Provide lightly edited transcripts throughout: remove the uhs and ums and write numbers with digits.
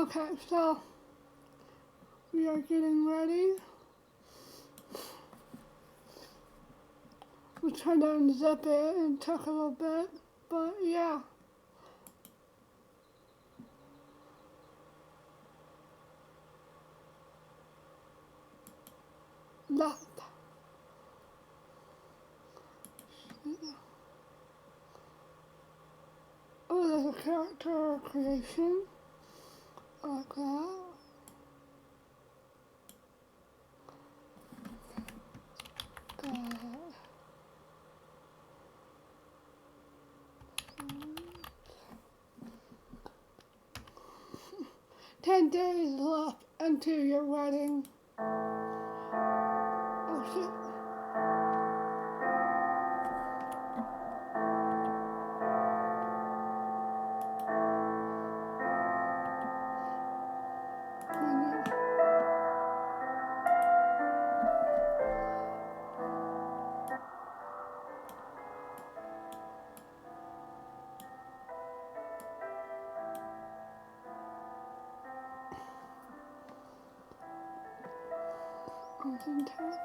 Okay, so we are getting ready. We tried to unzip it and it took a little bit, but yeah. Left. Oh, there's a character creation. Like that. Got it. 10 days left until your wedding. Oh shit. Syntax.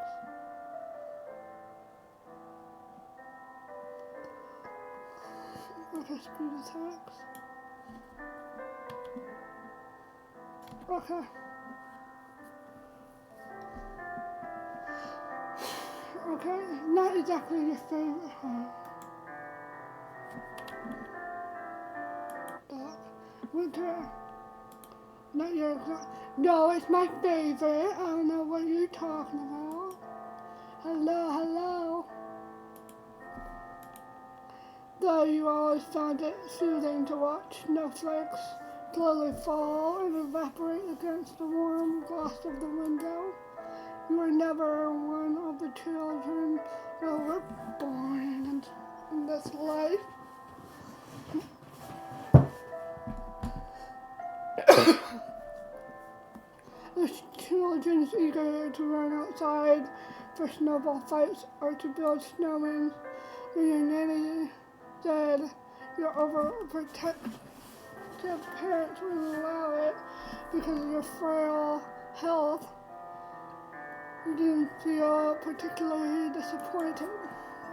Okay, speed attacks. Okay. Okay, not exactly your favorite, huh? Dog. Winter. Not your exact. No, it's my favorite. I don't know what you're talking about. Hello, hello. Though you always found it soothing to watch snowflakes slowly fall and evaporate against the warm glass of the window. You were never one of the children that were born in this life. The children is eager to run outside for snowball fights or to build snowmen. Your nanny said your overprotective parents wouldn't allow it because of your frail health. You didn't feel particularly disappointed.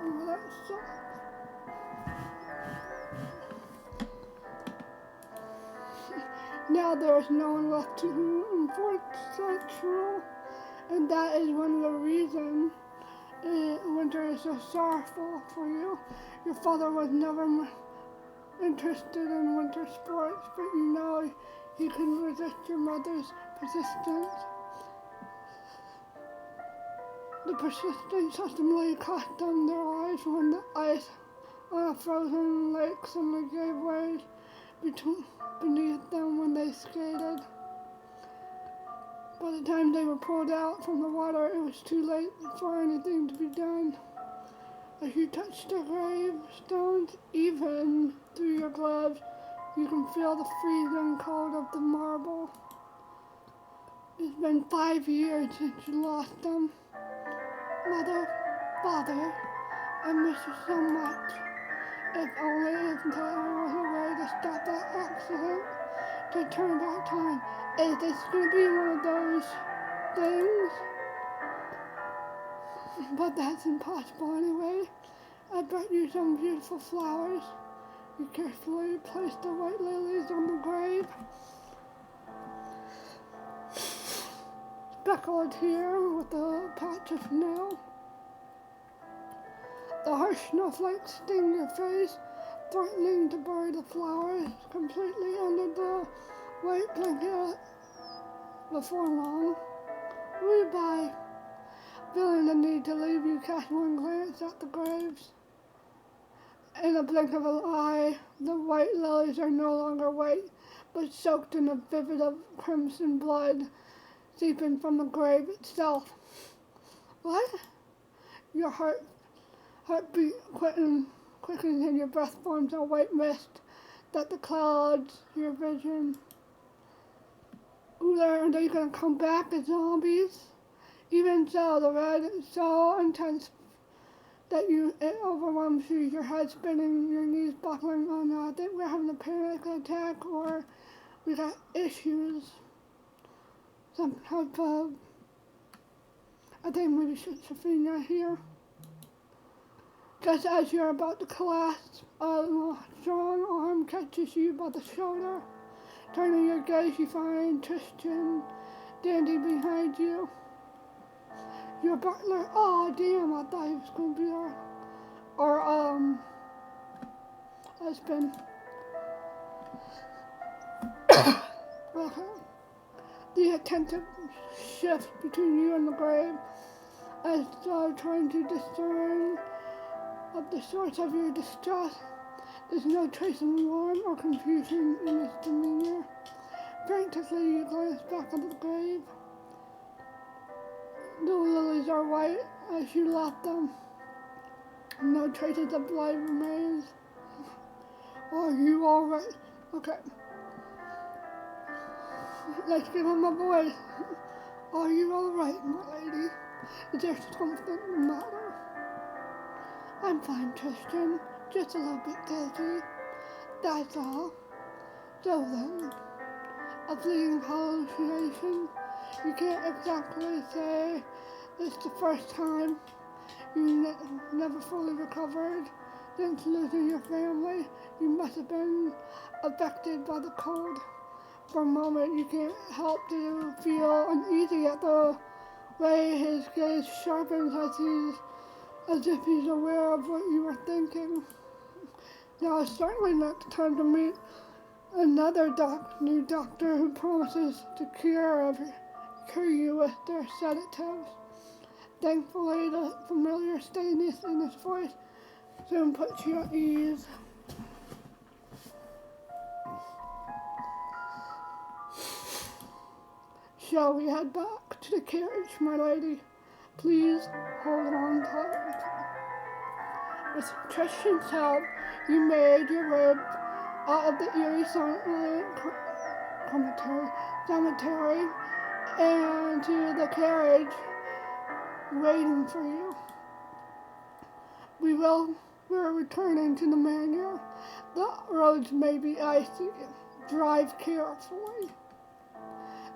Oh, that sucks. Now there is no one left to enforce such rule, and that is one of the reasons winter is so sorrowful for you. Your father was never interested in winter sports, but you know he couldn't resist your mother's persistence. The persistence ultimately cost them their lives when the ice on a frozen lake suddenly gave way beneath them when they skated. By the time they were pulled out from the water, it was too late for anything to be done. As you touch the gravestones, even through your gloves, you can feel the freezing cold of the marble. It's been 5 years since you lost them. Mother, Father, I miss you so much. If only there was a way to stop that accident, to turn back time. Is this going to be one of those things? But that's impossible anyway. I brought you some beautiful flowers. You carefully placed the white lilies on the grave. Speckled here with a patch of snow. The harsh snowflakes sting your face, threatening to bury the flowers completely under the white blanket. Before long, goodbye. Feeling the need to leave, you cast one glance at the graves. In a blink of an eye, the white lilies are no longer white, but soaked in a vivid of crimson blood, seeping from the grave itself. What? Your heartbeat quickens and your breath forms a white mist that the clouds your vision. Ooh, are they gonna come back as zombies? Even so, the red is so intense that it overwhelms you, your head spinning, your knees buckling. Oh no, I think we're having a panic attack, or we got issues, some type of, I think maybe schizophrenia here. Just as you're about to collapse, a strong arm catches you by the shoulder. Turning your gaze, you find Tristan standing behind you. Your butler, oh damn, I thought he was going to be our husband. Okay. The attentive shift between you and the grave as trying to discern of the source of your distress. There's no trace of alarm or confusion in his demeanor. Frantically, you glance back into the grave. The lilies are white as you left them. No traces of blood remains. Are you alright? Okay. Let's get on my voice. Are you alright, my lady? Is there something the matter? I'm fine, Tristan. Just a little bit dizzy. That's all. So then, a fleeting hallucination. You can't exactly say it's the first time. You never fully recovered. Since losing your family, you must have been affected by the cold. For a moment, you can't help to feel uneasy at the way his gaze sharpens as if he's aware of what you were thinking. Now is certainly not the time to meet another new doctor who promises to cure you with their sedatives. Thankfully, the familiar steadiness in his voice soon puts you at ease. Shall we head back to the carriage, my lady? Please hold on tight. With Tristan's help, you made your way out of the eerie silent cemetery and to the carriage waiting for you. We're returning to the manor. The roads may be icy. Drive carefully.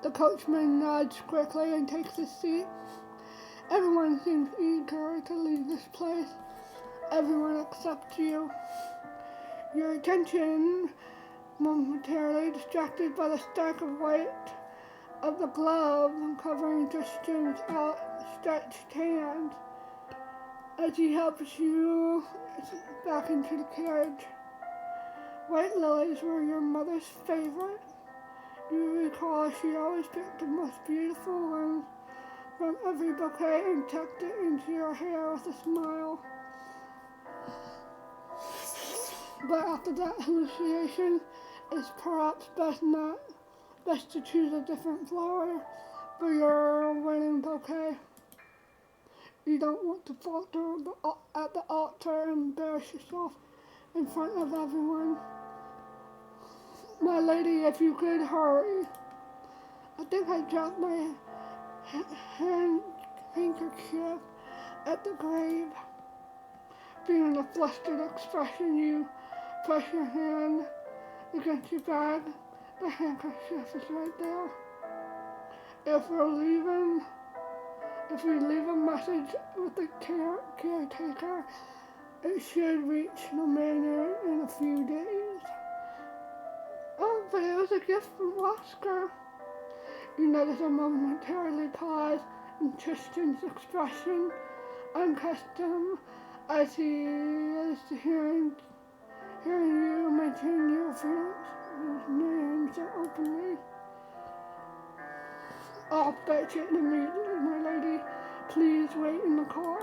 The coachman nods quickly and takes his seat. Everyone seems eager to leave this place. Everyone except you. Your attention momentarily distracted by the stark white of the glove covering Tristan's outstretched hand as he helps you back into the carriage. White lilies were your mother's favorite. You recall she always picked the most beautiful ones from every bouquet and tucked it into your hair with a smile. But after that hallucination, it's perhaps best to choose a different flower for your wedding bouquet. You don't want to falter at the altar and embarrass yourself in front of everyone. My lady, if you could hurry. I think I dropped my handkerchief at the grave. Feeling a flustered expression, you push your hand against your bag. The handkerchief is right there. If you leave a message with the caretaker, it should reach the manor in a few days. Oh, but it was a gift from Oscar. You notice a momentarily pause in Tristan's expression, unaccustomed as he is hearing you mention your fiance's name so openly. I'll fetch it immediately, my lady. Please wait in the car.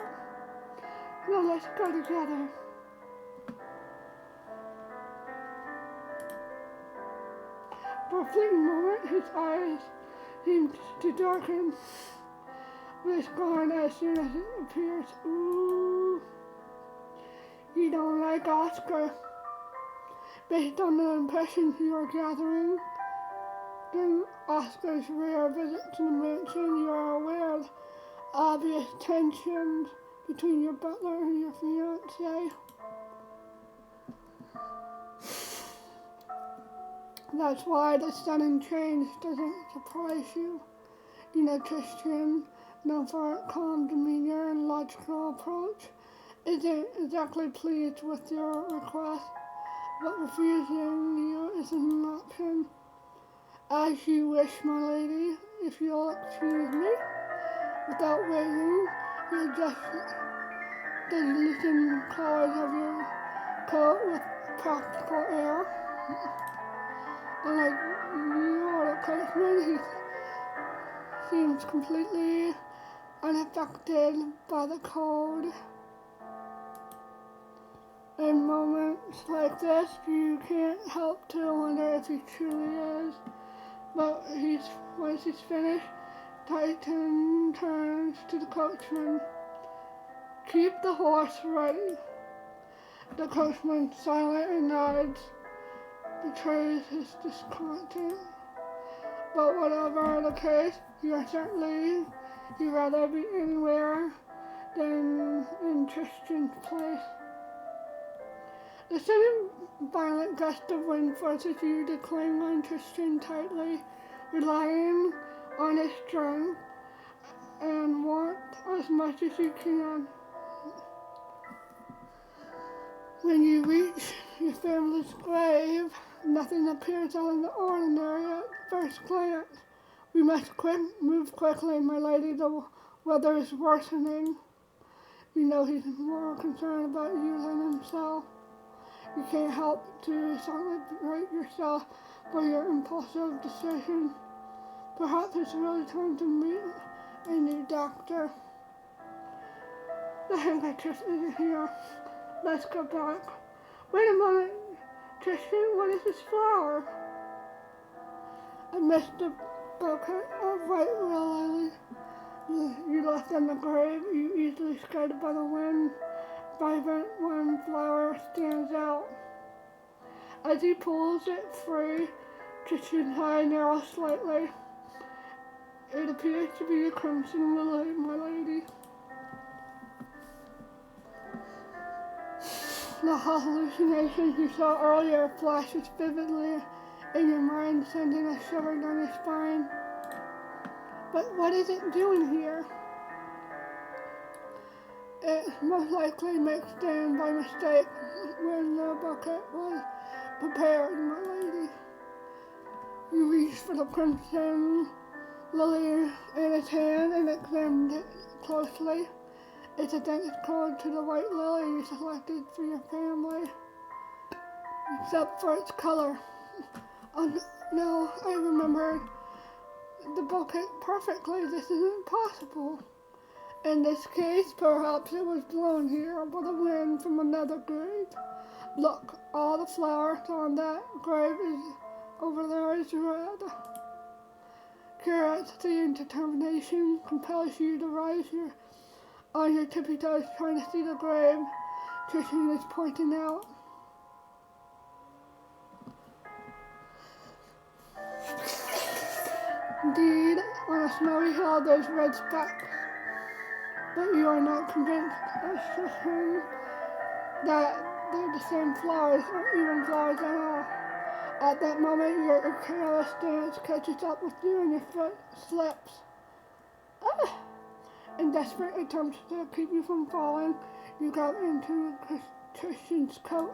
Now let's go together. For a fleeting moment, his eyes seemed to darken, but it's gone as soon as it appears. Ooh, you don't like Oscar. Based on the impressions you are gathering, during Oscar's rare visit to the mansion, you are aware of obvious tensions between your butler and your fiancé. That's why the sudden change doesn't surprise you. You know, Christian, known for her calm demeanor and logical approach, isn't exactly pleased with your request, but refusing you isn't an option. As you wish, my lady, if you'll excuse me, without waiting, you adjust the loosened collars of your coat with practical air. Unlike you or the coachman, he seems completely unaffected by the cold. In moments like this, you can't help to wonder if he truly is. But once he's finished, Titan turns to the coachman. Keep the horse ready. The coachman silently nods, betrays his discontent. But whatever the case, you'd rather be anywhere than in Tristan's place. The sudden violent gust of wind forces you to cling on Tristan tightly, relying on his strength and warmth as much as you can. When you reach your family's grave, nothing appears out of the ordinary at first glance. We must move quickly, my lady. The weather is worsening. You know he's more concerned about you than himself. You can't help to celebrate yourself for your impulsive decision. Perhaps it's really time to meet a new doctor. The handkerchief isn't here. Let's go back. Wait a moment, Tristan, what is this flower? I missed the bouquet of white lily you left in the grave. You easily scattered by the wind. Vibrant one flower stands out. As he pulls it free, Tristan's eye narrows slightly. It appears to be a crimson lily, my lady. The hallucinations you saw earlier flashes vividly in your mind, sending a shiver down your spine. But what is it doing here? It most likely mixed in by mistake when the bucket was prepared, my lady. You reached for the crimson lily in its hand and examined it closely. It's identical to the white lily you selected for your family, except for its color. Oh no, I remembered the bouquet perfectly. This isn't possible. In this case, perhaps it was blown here by the wind from another grave. Look, all the flowers on that grave over there is red. Curiosity and determination compels you to rise on your tippy toes, trying to see the grave Tristan is pointing out. Indeed, on a snowy hill there's red specks. But you are not convinced, as Tristan, that they're the same flowers or even flowers at all. At that moment, your careless stance catches up with you and your foot slips. Ah! In desperate attempts to keep you from falling, you grab into Tristan's coat.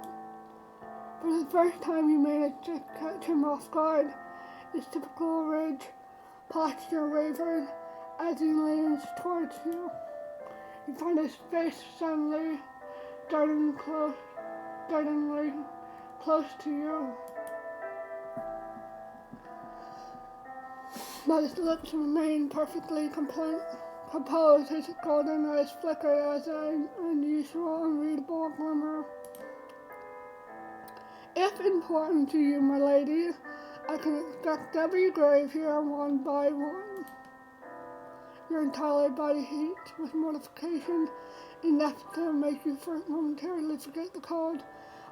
For the first time, you manage to catch him off guard. His typical ridge posture wavered as he leans towards you. You find his face suddenly dartingly close to you. But his lips remain perfectly composed. His golden eyes flicker as an unusual, unreadable glimmer. If important to you, my lady, I can inspect every grave here one by one. Your entire body heats with mortification, enough to make you momentarily forget the cold.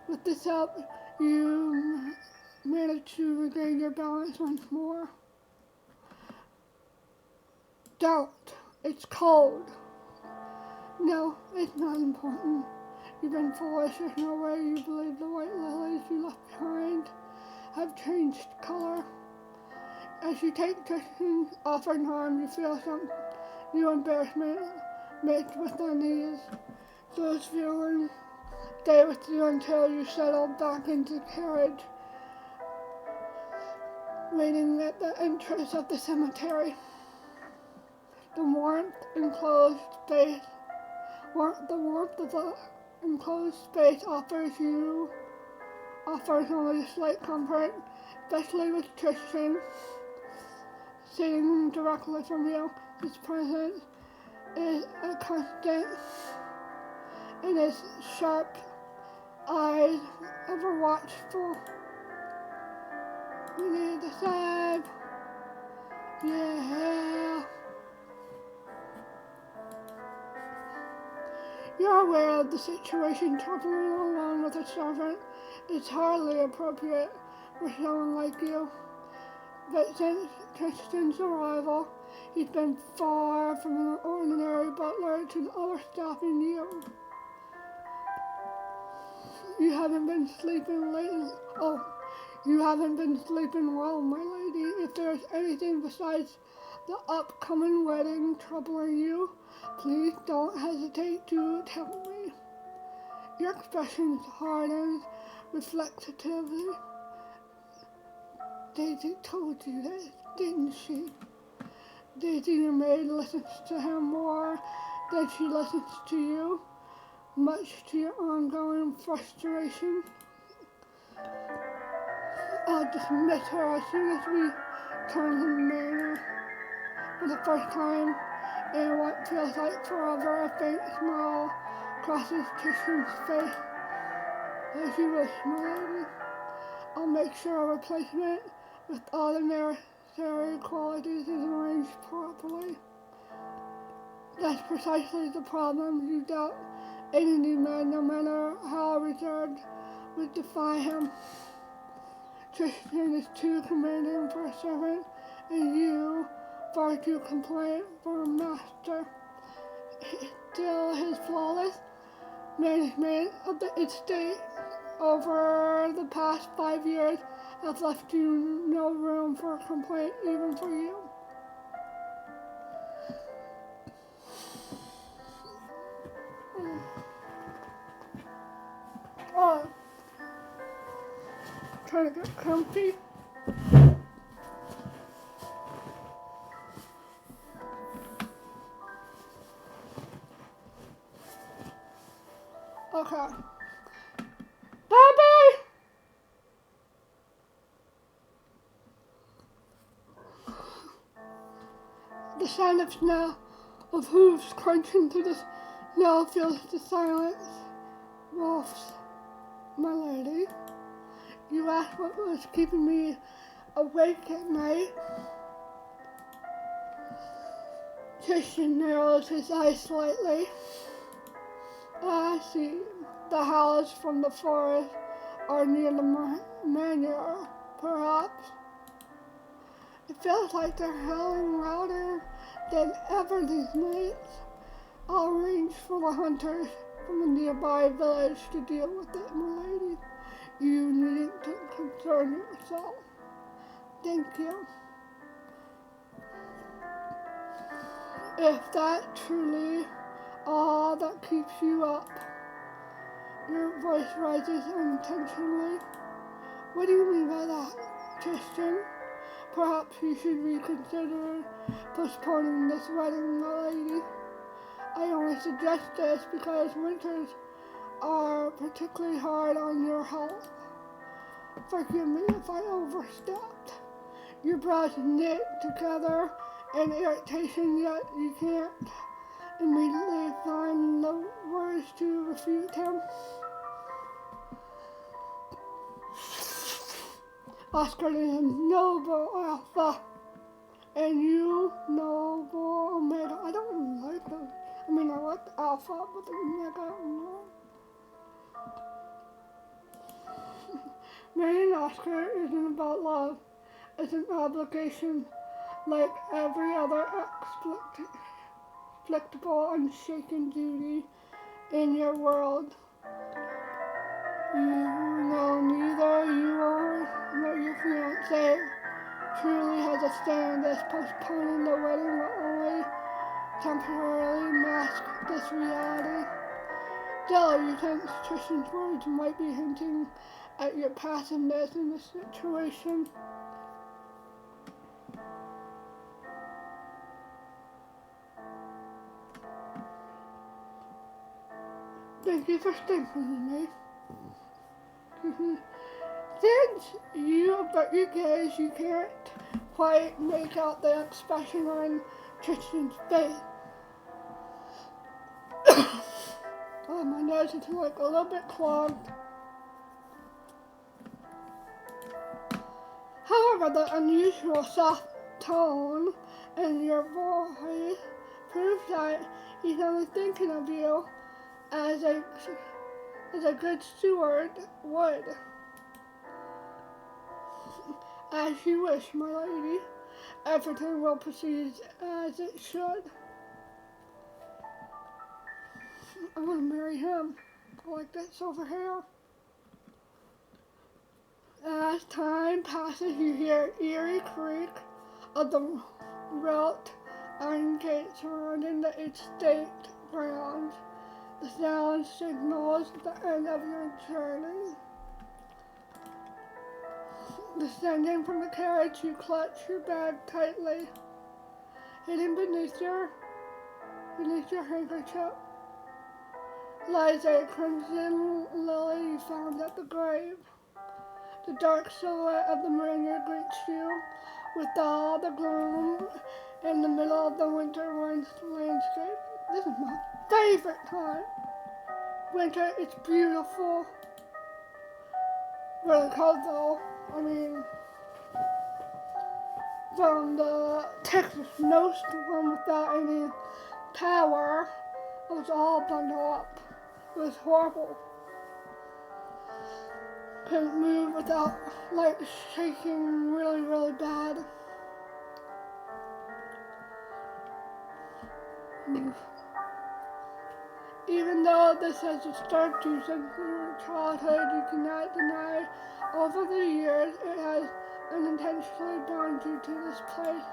With this help, you manage to regain your balance once more. Don't. It's cold. No, it's not important. You've been foolish. There's no way you believe the white lilies you left behind have changed color. As you take Tristan's offered arm, you feel some new embarrassment mixed with unease. Those feelings stay with you until you settle back into the carriage, waiting at the entrance of the cemetery. The warmth of the enclosed space offers only slight comfort, especially with Tristan sitting directly from you. His presence is a constant, and his sharp eyes ever watchful. We need to decide. Yeah. You're aware of the situation. Traveling alone with a servant is hardly appropriate for someone like you. But since Tristan's arrival, he's been far from an ordinary butler to the other staff and you. You haven't been sleeping lately. Oh, you haven't been sleeping well, my lady. If there's anything besides the upcoming wedding troubling you, please don't hesitate to tell me. Your expression hardens reflectively. Daisy told you this, didn't she? Daisy, your maid, listens to him more than she listens to you, much to your ongoing frustration. I'll dismiss her as soon as we turn the manor. For the first time in what feels like forever, a faint smile crosses Tristan's face. As you wish, my lady. I'll make sure a replacement with all the necessary qualities is arranged properly. That's precisely the problem. You doubt any man, no matter how reserved, would defy him. Tristan is too commanding for a servant, and you far too compliant for a master. Still, his flawless management of the estate over the past 5 years has left you no room for complaint, even for you. Oh, trying to get comfy. Okay. Bye-bye! The sound of snow, of hooves crunching through the snow fills the silence. Wolves, my lady, you asked what was keeping me awake at night. Tristan narrows his eyes slightly. I see. The howls from the forest are near the manor, perhaps. It feels like they're howling louder than ever these nights. I'll arrange for the hunters from a nearby village to deal with it, my lady. You needn't concern yourself. Thank you. If that truly all that keeps you up. Your voice rises unintentionally. What do you mean by that, Tristan? Perhaps you should reconsider postponing this wedding, my lady. I only suggest this because winters are particularly hard on your health. Forgive me if I overstepped. Your brows knit together in irritation, yet you can't immediately find the words to refute him. Oscar is a noble alpha, and you noble omega. I don't like those. I mean, I like the alpha, but the omega, no. Marrying Oscar isn't about love. It's an obligation, like every other explicable, unshaken duty in your world. You know neither you nor your understand this postponing the wedding will only temporarily mask this reality. Still, you think Tristan's words might be hinting at your passiveness in the situation. Thank you for sticking with me. Since you avert your gaze, you can't quite make out the expression on Tristan's face. Oh, my nose is like a little bit clogged. However, the unusual soft tone in your voice proves that he's only thinking of you as a good steward would. As you wish, my lady. Everything will proceed as it should. I want to marry him. I like this over here. As time passes, you hear eerie creak of the wrought iron gate surrounding the estate grounds. The sound signals the end of your journey. Descending from the carriage, you clutch your bag tightly. Hidden beneath your handkerchief lies a crimson lily you found at the grave. The dark silhouette of the mariner greets you with all the gloom in the middle of the winter landscape. This is my favorite time. Winter, it's beautiful. Really cold though. I mean, from the Texas snowstorm without any power, I was all bundled up. It was horrible. Couldn't move without like shaking really, really bad. Even though this has disturbed you since your childhood, you cannot deny over the years it has unintentionally bound you to this place.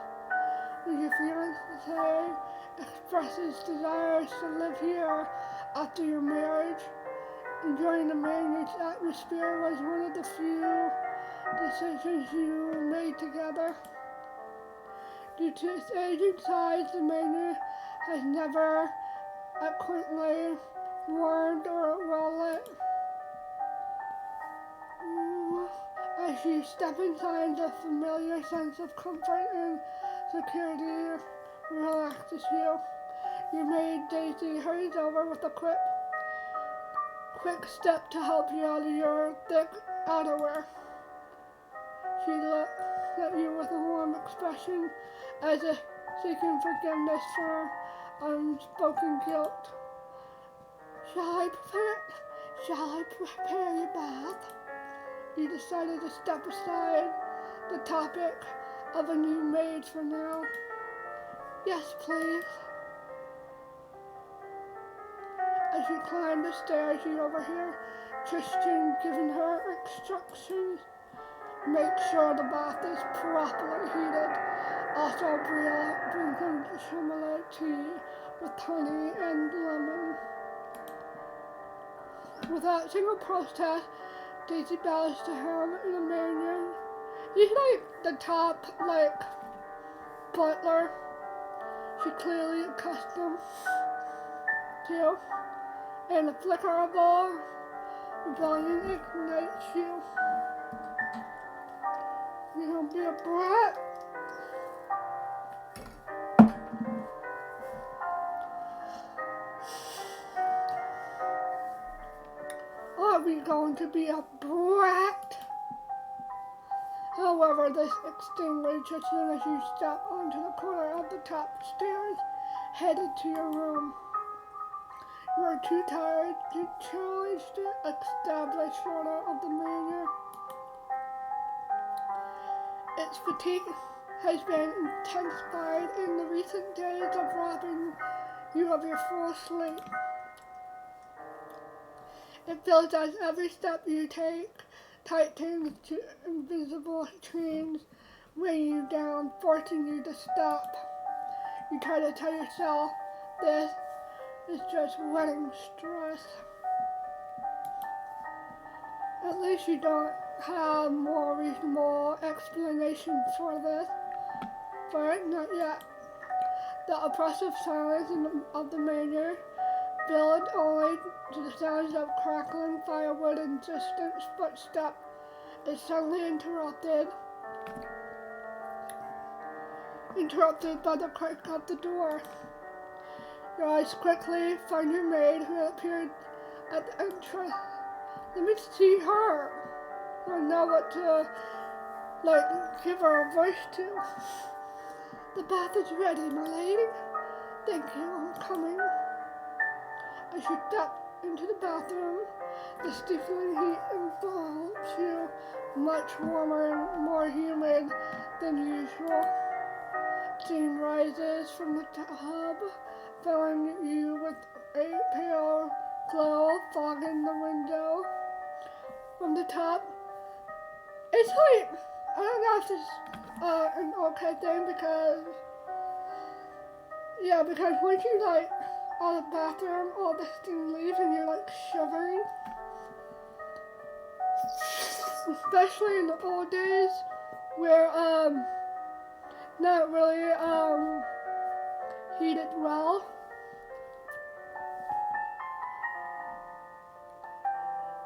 When your fiancé expresses desires to live here after your marriage, enjoying the marriage atmosphere was one of the few decisions you made together. Due to its age and size, the manor has never adequately warmed or well lit. As you step inside, the familiar sense of comfort and security relaxes you. Your maid Daisy hurries over with a quick step to help you out of your thick outerwear. She looks at you with a warm expression, as if seeking forgiveness for unspoken guilt. Shall I prepare your bath? You decided to step aside the topic of a new maid for now. Yes, please. As you climb the stairs, you overhear Tristan giving her instructions. Make sure the bath is properly heated. Also bring some chamomile tea with honey and lemon. Without single protest, Daisy bows to him in a manner. He's like the top, butler. She's clearly accustomed to. And a flicker of a rebellion ignites you. You don't be a brat. Are we going to be a brat? However, this extinguishes as soon as you step onto the corner of the top stairs, headed to your room. You are too tired to challenge the established order of the manor. Its fatigue has been intensified in the recent days of robbing you of your full sleep. It feels as every step you take tightens to invisible chains weighing you down, forcing you to stop. You try to tell yourself this is just wedding stress. At least you don't have more reasonable explanation for this. For it, not yet. The oppressive silence of the manor, filled only to the sounds of crackling firewood and distant footsteps, is suddenly interrupted by the crack of the door. Your eyes quickly find your maid, who appeared at the entrance. Let me see her. I don't know what to, give her a voice to. The bath is ready, my lady. Thank you, I'm coming. As you step into the bathroom, the stifling heat envelops you, much warmer and more humid than usual. Steam rises from the tub, filling you with a pale glow, fogging the window. From the top, it's like, I don't know if this is an okay thing because once you out of the bathroom, all the steam leaves and you're shivering. Especially in the old days where not really heated well.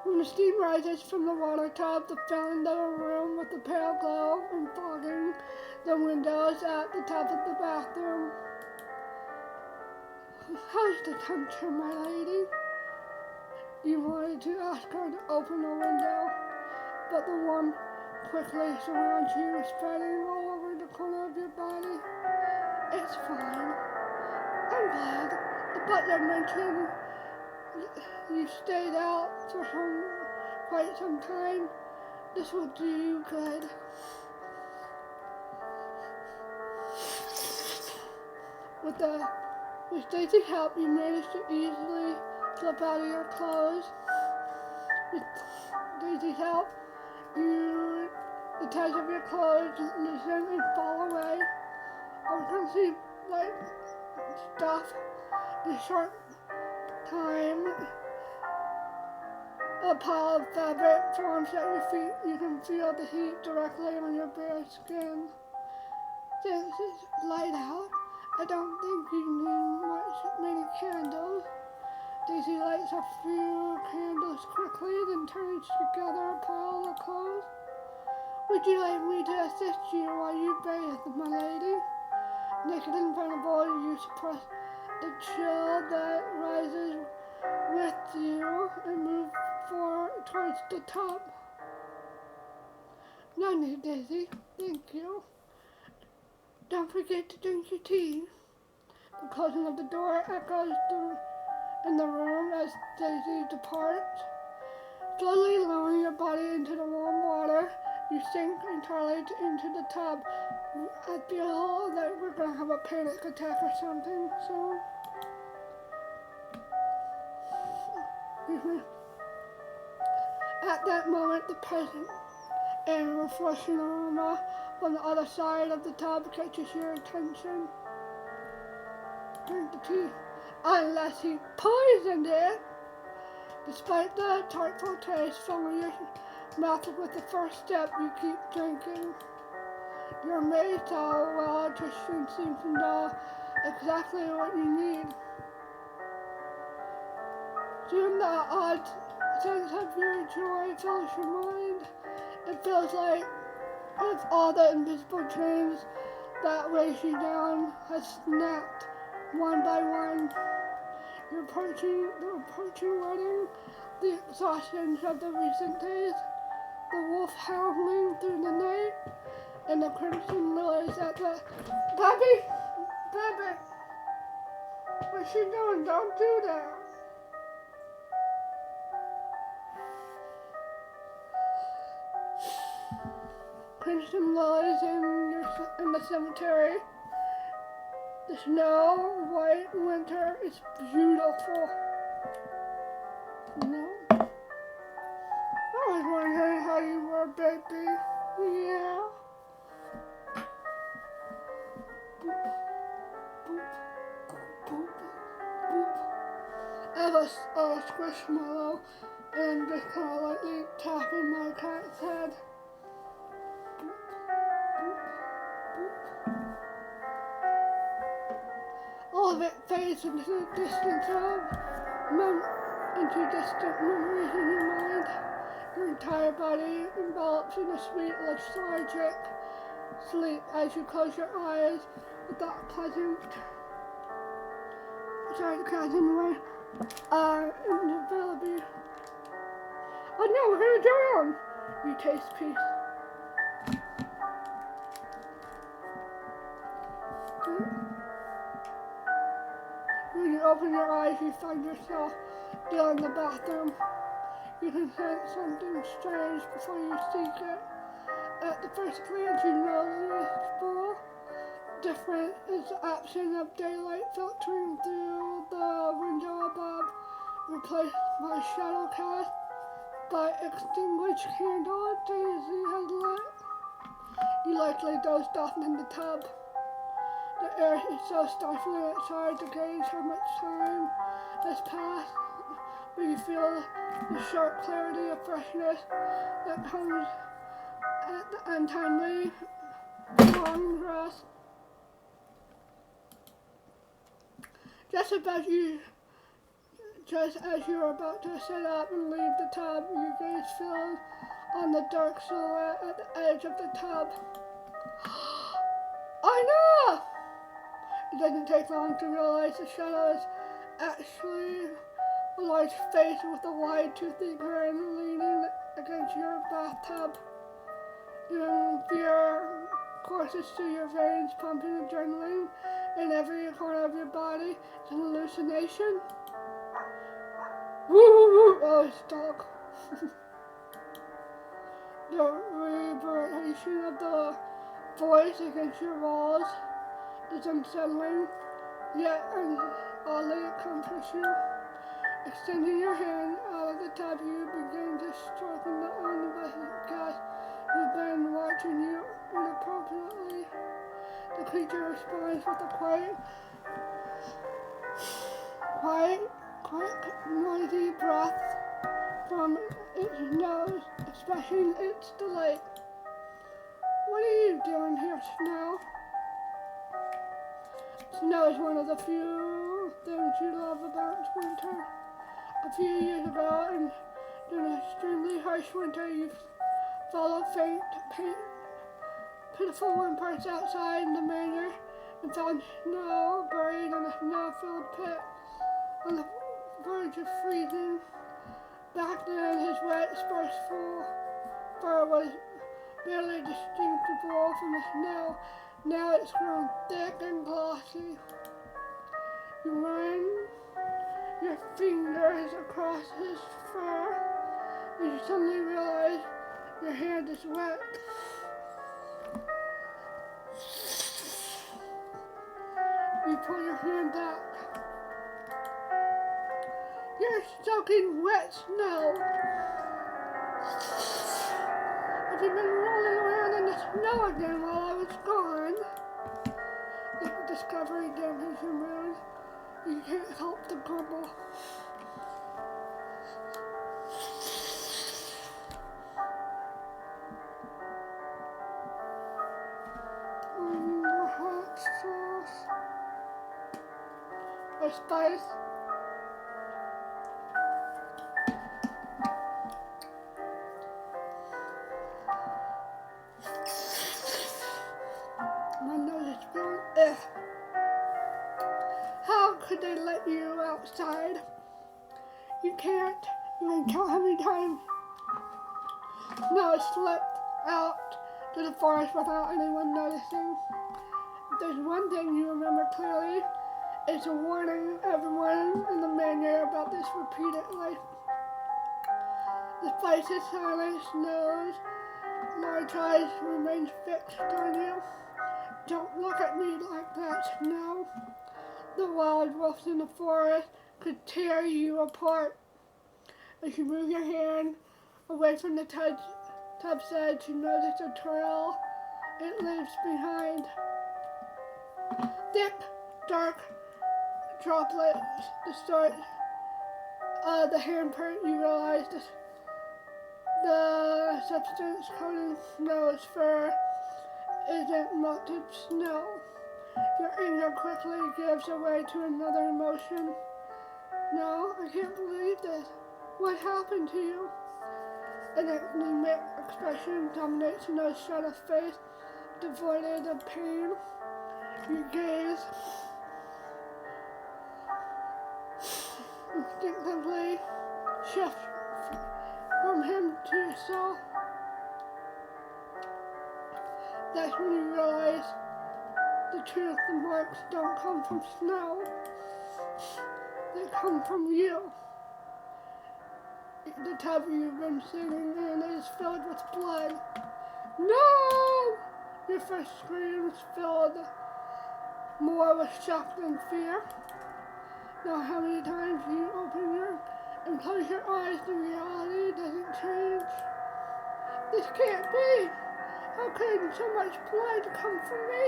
When the steam rises from the water tub, filling the room with a pale glow and fogging the windows at the top of the bathroom. How's the temperature, my lady? You wanted to ask her to open the window, but the warmth quickly surrounds you, spreading all over the corner of your body. It's fine. I'm glad. The butler mentioned you stayed out for quite some time. This will do you good. With Daisy's help, you managed to easily slip out of your clothes. With Daisy's help, the ties of your clothes loosen and fall away. Unconsciously, stuff in a short time. A pile of fabric forms at your feet. You can feel the heat directly on your bare skin. Since it's light out, I don't think you need many candles. Daisy lights a few candles quickly, then turns together a pile of clothes. Would you like me to assist you while you bathe, my lady? Naked and vulnerable, you suppress the chill that rises with you and move towards the top. No need, Daisy. Thank you. Don't forget to drink your tea. The closing of the door echoes in the room as Daisy departs. Slowly lowering your body into the warm water, you sink entirely into the tub. I feel that we're going to have a panic attack or something soon. At that moment, the pleasant and refreshing aroma from the other side of the tub catches your attention. Drink the tea, unless he poisoned it. Despite the tartful taste filling your mouth with the first step, you keep drinking. Your maid, well, Tristan seems to know exactly what you need. Soon the odd sense of your joy fills your mind. It feels like if all the invisible chains that weighs you down has snapped one by one. The approaching wedding, the exhaustion of the recent days, the wolf howling through the night, and the crimson lilies at the... Bobby! What's she doing? Don't do that! Crimson lilies in the cemetery. The snow white winter is beautiful. No? I was wondering how you were, baby. Yeah. a squishmallow and just kind of lightly tapping my cat's head. All of it fades into the distance into distant memories in your mind. Your entire body envelops in a sweet, lethargic sleep as you close your eyes with that pleasant, sorry to catch in the way, invisibility. Oh no, we're gonna drown! You taste peace. When you open your eyes, you find yourself still in the bathroom. You can sense something strange before you seek it. At the first glance, you know this full. Different is the absence of daylight filtering through the window above, replaced by shadow cast by extinguished candle Daisy has lit. You likely dozed off in the tub. The air is so stifling it's hard to gauge how much time has passed, but you feel the sharp clarity of freshness that comes at the untimely long rest. Just as you are about to sit up and leave the tub, your gaze falls on the dark silhouette at the edge of the tub. I know! It doesn't take long to realize the shadow is actually a large face with a wide toothy grin leaning against your bathtub. Your fear courses through your veins, pumping adrenaline in every corner of your body. It's an hallucination. Woo woo woo! Oh, it's dog. The reverberation of the voice against your walls is unsettling, yet oddly it comforts you. Extending your hand out of the tub, you begin to stroke the uninvited cat who's been watching you inappropriately. The creature responds with a quiet, noisy breath from its nose, expressing its delight. What are you doing here, Snow? Snow is one of the few things you love about winter. A few years ago, in an extremely harsh winter, you followed faint, pitiful whimpers outside the manor and found Snow buried in a snow-filled pit on the verge of freezing. Back then, his wet, sparse fur was barely distinguishable from the snow. Now it's grown thick and glossy. You run your fingers across his fur and you suddenly realize your hand is wet. You pull your hand back. You're soaking wet snow. Have you been rolling around in the snow again while I was gone? The discovery damages your mood. You can't help to grumble. Hot sauce or spice. My nose is feeling How could they let you outside? You can't even count how many times Snow slipped out to the forest without anyone noticing. If there's one thing you remember clearly, it's a warning everyone in the manor about this repeatedly. Despite his silence, Snow's large eyes remain fixed on you. Don't look at me like that, Snow. The wild wolves in the forest could tear you apart. As you move your hand away from the tub's edge, you notice a trail it leaves behind. Thick, dark droplets, the sort the handprint, you realize that the substance coating snow's fur isn't melted snow. Your anger quickly gives way to another emotion. No, I can't believe this. What happened to you? An anemic expression dominates Snow's shut-off face, devoid of pain. Your gaze instinctively shifts from him to yourself. That's when you realize the truth. The marks don't come from Snow. They come from you. The tub you've been sitting in is filled with blood. No! Your first scream is filled more with shock than fear. Now how many times you open and close your eyes, the reality doesn't change. This can't be. How could so much blood come from me?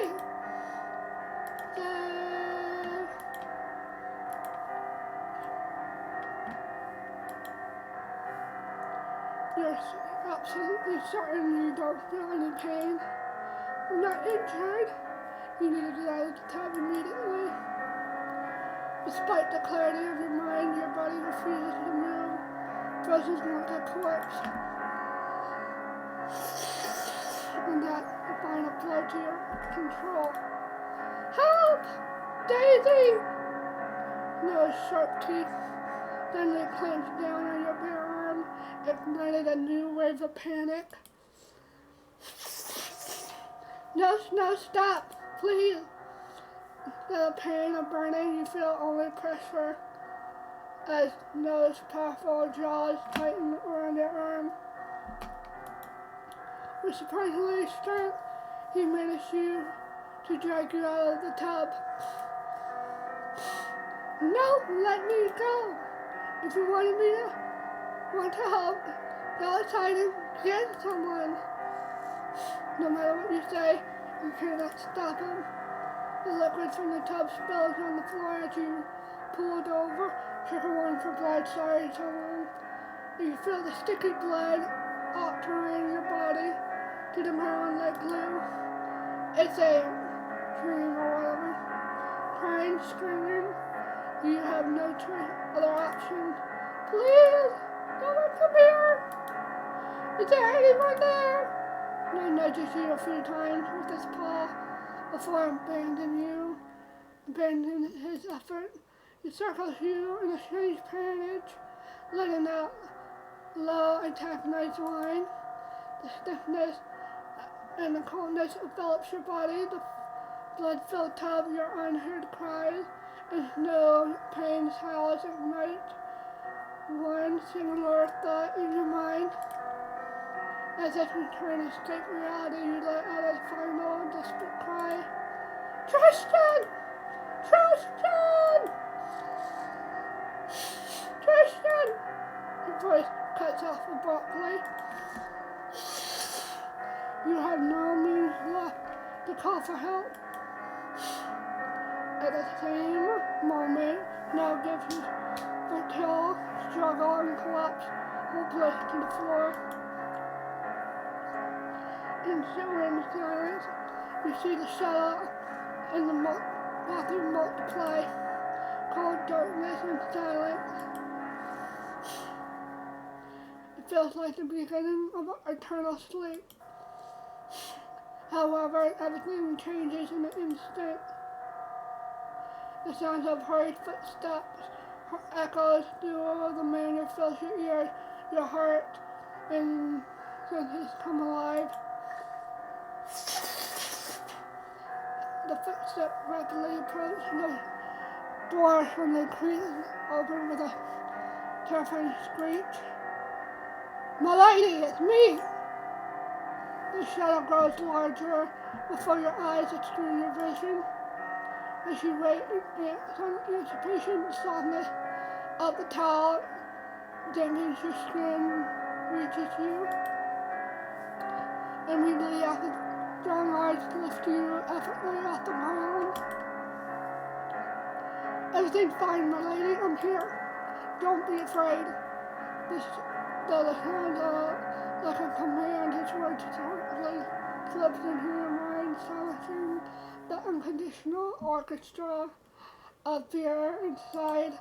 You're absolutely certain you don't feel any pain. You're not injured. You need to get out of the tub immediately. Despite the clarity of your mind, your body refuses to move, frozen like a corpse. And that the final blow to your control. Help! Daisy! Noah's sharp teeth suddenly clenched down on your bare arm, ignited a new wave of panic. No, stop, please. The pain of burning, you feel only pressure as Noah's powerful jaws tighten around your arm. With surprisingly strength, he managed to drag you out of the tub. No, let me go. If you want to help, go outside and get someone. No matter what you say, you cannot stop him. The liquid from the tub spills on the floor as you pulled over. Trigger 1 for blood, sorry someone. You feel the sticky blood entering your body to the marrow like glue. It's a dream or whatever. Crying, screaming, you have no other option. Please, someone come here. Is there anyone there? No nudges you a few times with his paw before abandoning his effort. He circles you in a strange panic, letting out low antagonized whine. The stiffness and the coldness envelops your body. The blood-filled tub, your unheard cries, and no pain's howls ignite one singular thought in your mind. As if you try to escape reality, you let out a final desperate cry. Tristan! Tristan! Tristan! Your voice cuts off abruptly. You have no means left to call for help. At the same moment, now gives you fertile struggle and collapse, hopeless to the floor. In shivering silence, you see the shadow in the bathroom multiply, cold darkness and silence. It feels like the beginning of eternal sleep. However, everything changes in an instant. The sounds of hurried footsteps echoes through the manor, fills your ears, your heart and senses come alive. The footsteps rapidly approach the door when they creak open with a terrifying screech. My lady, it's me! The shadow grows larger before your eyes obscure your vision. As you wait in anticipation, the softness of the towel dampens your skin, reaches you. Immediately after, strong arms lift you effortlessly off the ground. Everything's fine, my lady. I'm here. Don't be afraid. This does sound like a command. His words softly slips into your mind, silencing the unconditional orchestra of fear inside.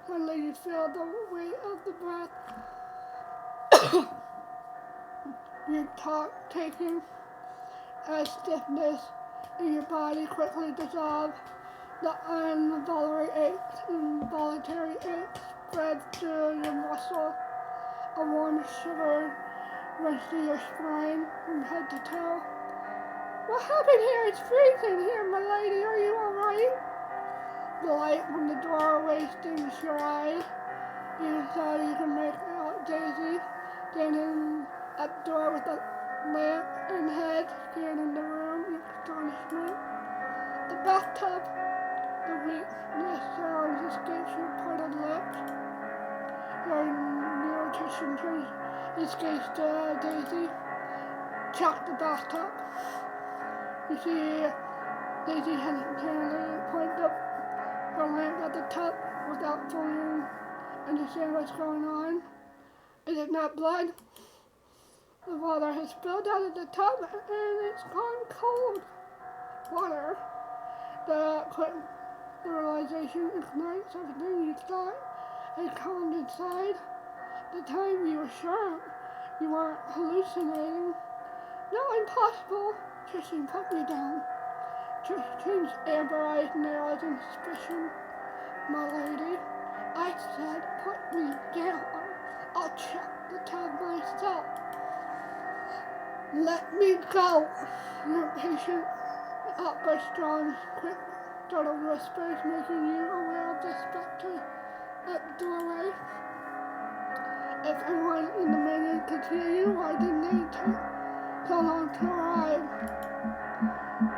Suddenly you feel the weight of the breath you're taking as stiffness in your body quickly dissolves. The involuntary ache spreads through your muscle. A warm shiver runs through your spine from head to toe. What happened here? It's freezing here, my lady. Are you alright? The light from the doorway stings your eyes. Inside you can make out Daisy standing at the door with a lamp and head, scanning the room in astonishment. The bathtub, the weakness sounds escapes your parted lips. Your neurotition turns his gaze to Daisy. Check the bathtub. You see Daisy hesitantly points up her lamp at the tub without fully understanding what's going on. Is it not blood? The water has spilled out of the tub and it's gone cold. Water. The quick realization ignites everything you thought had calmed inside. The time you were sure you weren't hallucinating. No, impossible. Tristan, put me down. Tristan's amber eyes narrowed in suspicion. My lady, I said put me down. I'll check the tub myself. Let me go. Your patient outburst John's quick, startled whispers, making you aware of the specter at the doorway. If anyone in the menu could hear you, why didn't they take so long to arrive?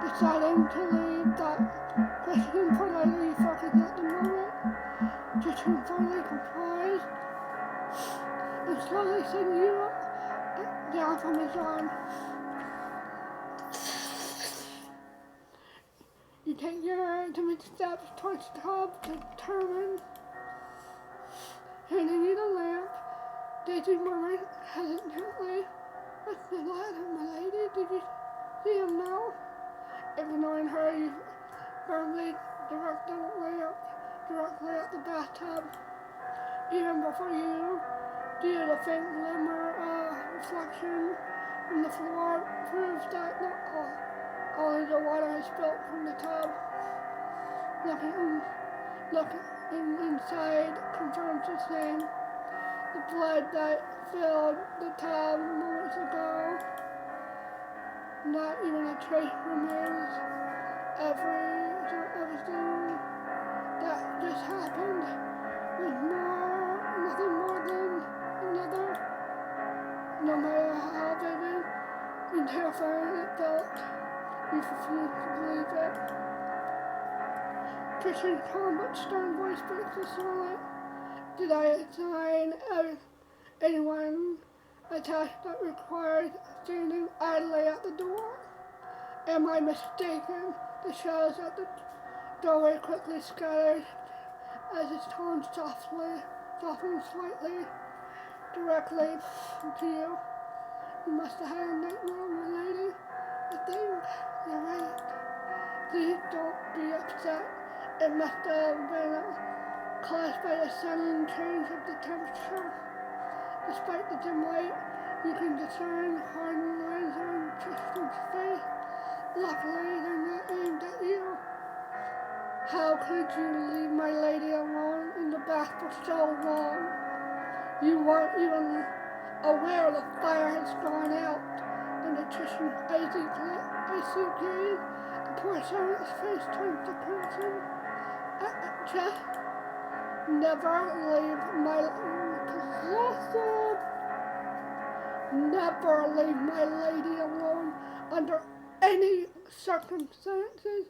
Deciding to leave that question politely focused at the moment, Tristan finally complies and slowly sends you down from his arm. You take your intimate steps towards the tub, determined. Handing you the lamp, Daisy murmured hesitantly, "What's the matter, my lady? Did you see him now?" Ignoring her, you firmly direct the lamp directly at the bathtub. Even before you do, the faint glimmer of reflection from the floor proves that not only the water has spilled from the tub. Looking inside confirms the same. The blood that filled the tub moments ago, not even a trace remains. Everything that just happened was nothing more than another. No matter how vivid and terrifying it felt, you refused to believe it. Tristan's calm but stern voice breaks the silence. Did I assign anyone a task that required standing idly at the door? Am I mistaken? The shadows at the doorway quickly scattered as his tone softened slightly, directly to you. You must have had a nightmare, my lady. I think you're right. Please don't be upset. It must have been caused by a sudden change of the temperature. Despite the dim light, you can discern hardened lines on Tristan's face. Luckily, they're not aimed at you. How could you leave my lady alone in the bath for so long? You weren't even aware the fire has gone out. And the Tristan's icy gaze, the poor servant's face turns to crimson. Just never leave my lady alone under any circumstances,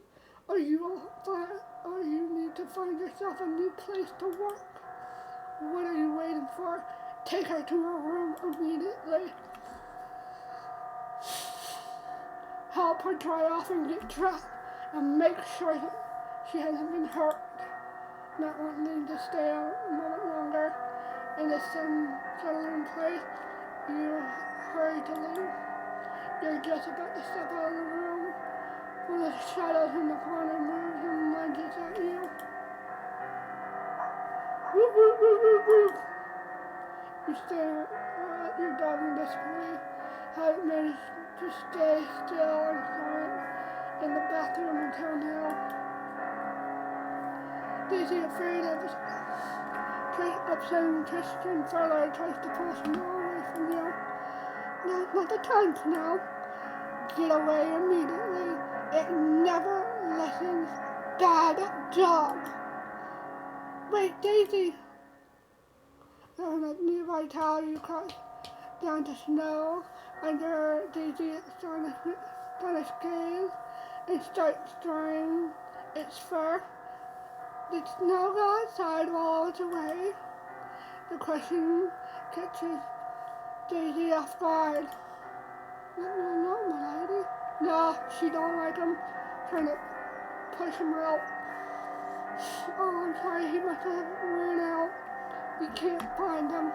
or you need to find yourself a new place to work. What are you waiting for? Take her to her room immediately. Help her dry off and get dressed, and make sure that she hasn't been hurt. Not wanting to stay a moment longer. longer in the settling place, you hurry to leave. You're just about to step out of the room when the shadows in the corner moves and lunges at you. Woof, woof, woof, woof, woof. You stare at your dog in disbelief, how it managed to stay still and silent in the bathroom until now. Daisy, afraid of upsetting Tristan further, tries to pull Snow away from you. Now's not the time, Snow. Get away immediately. It never listens. Bad dog. Wait, Daisy. On a nearby tower, you crouch down to Snow under Daisy's astonished gaze and start drying its fur. Did Snow go outside while it's away? The question catches Daisy off guard. No, my lady. No, she don't like him. Trying to push him out. Oh, I'm sorry, he must have run out. We can't find him.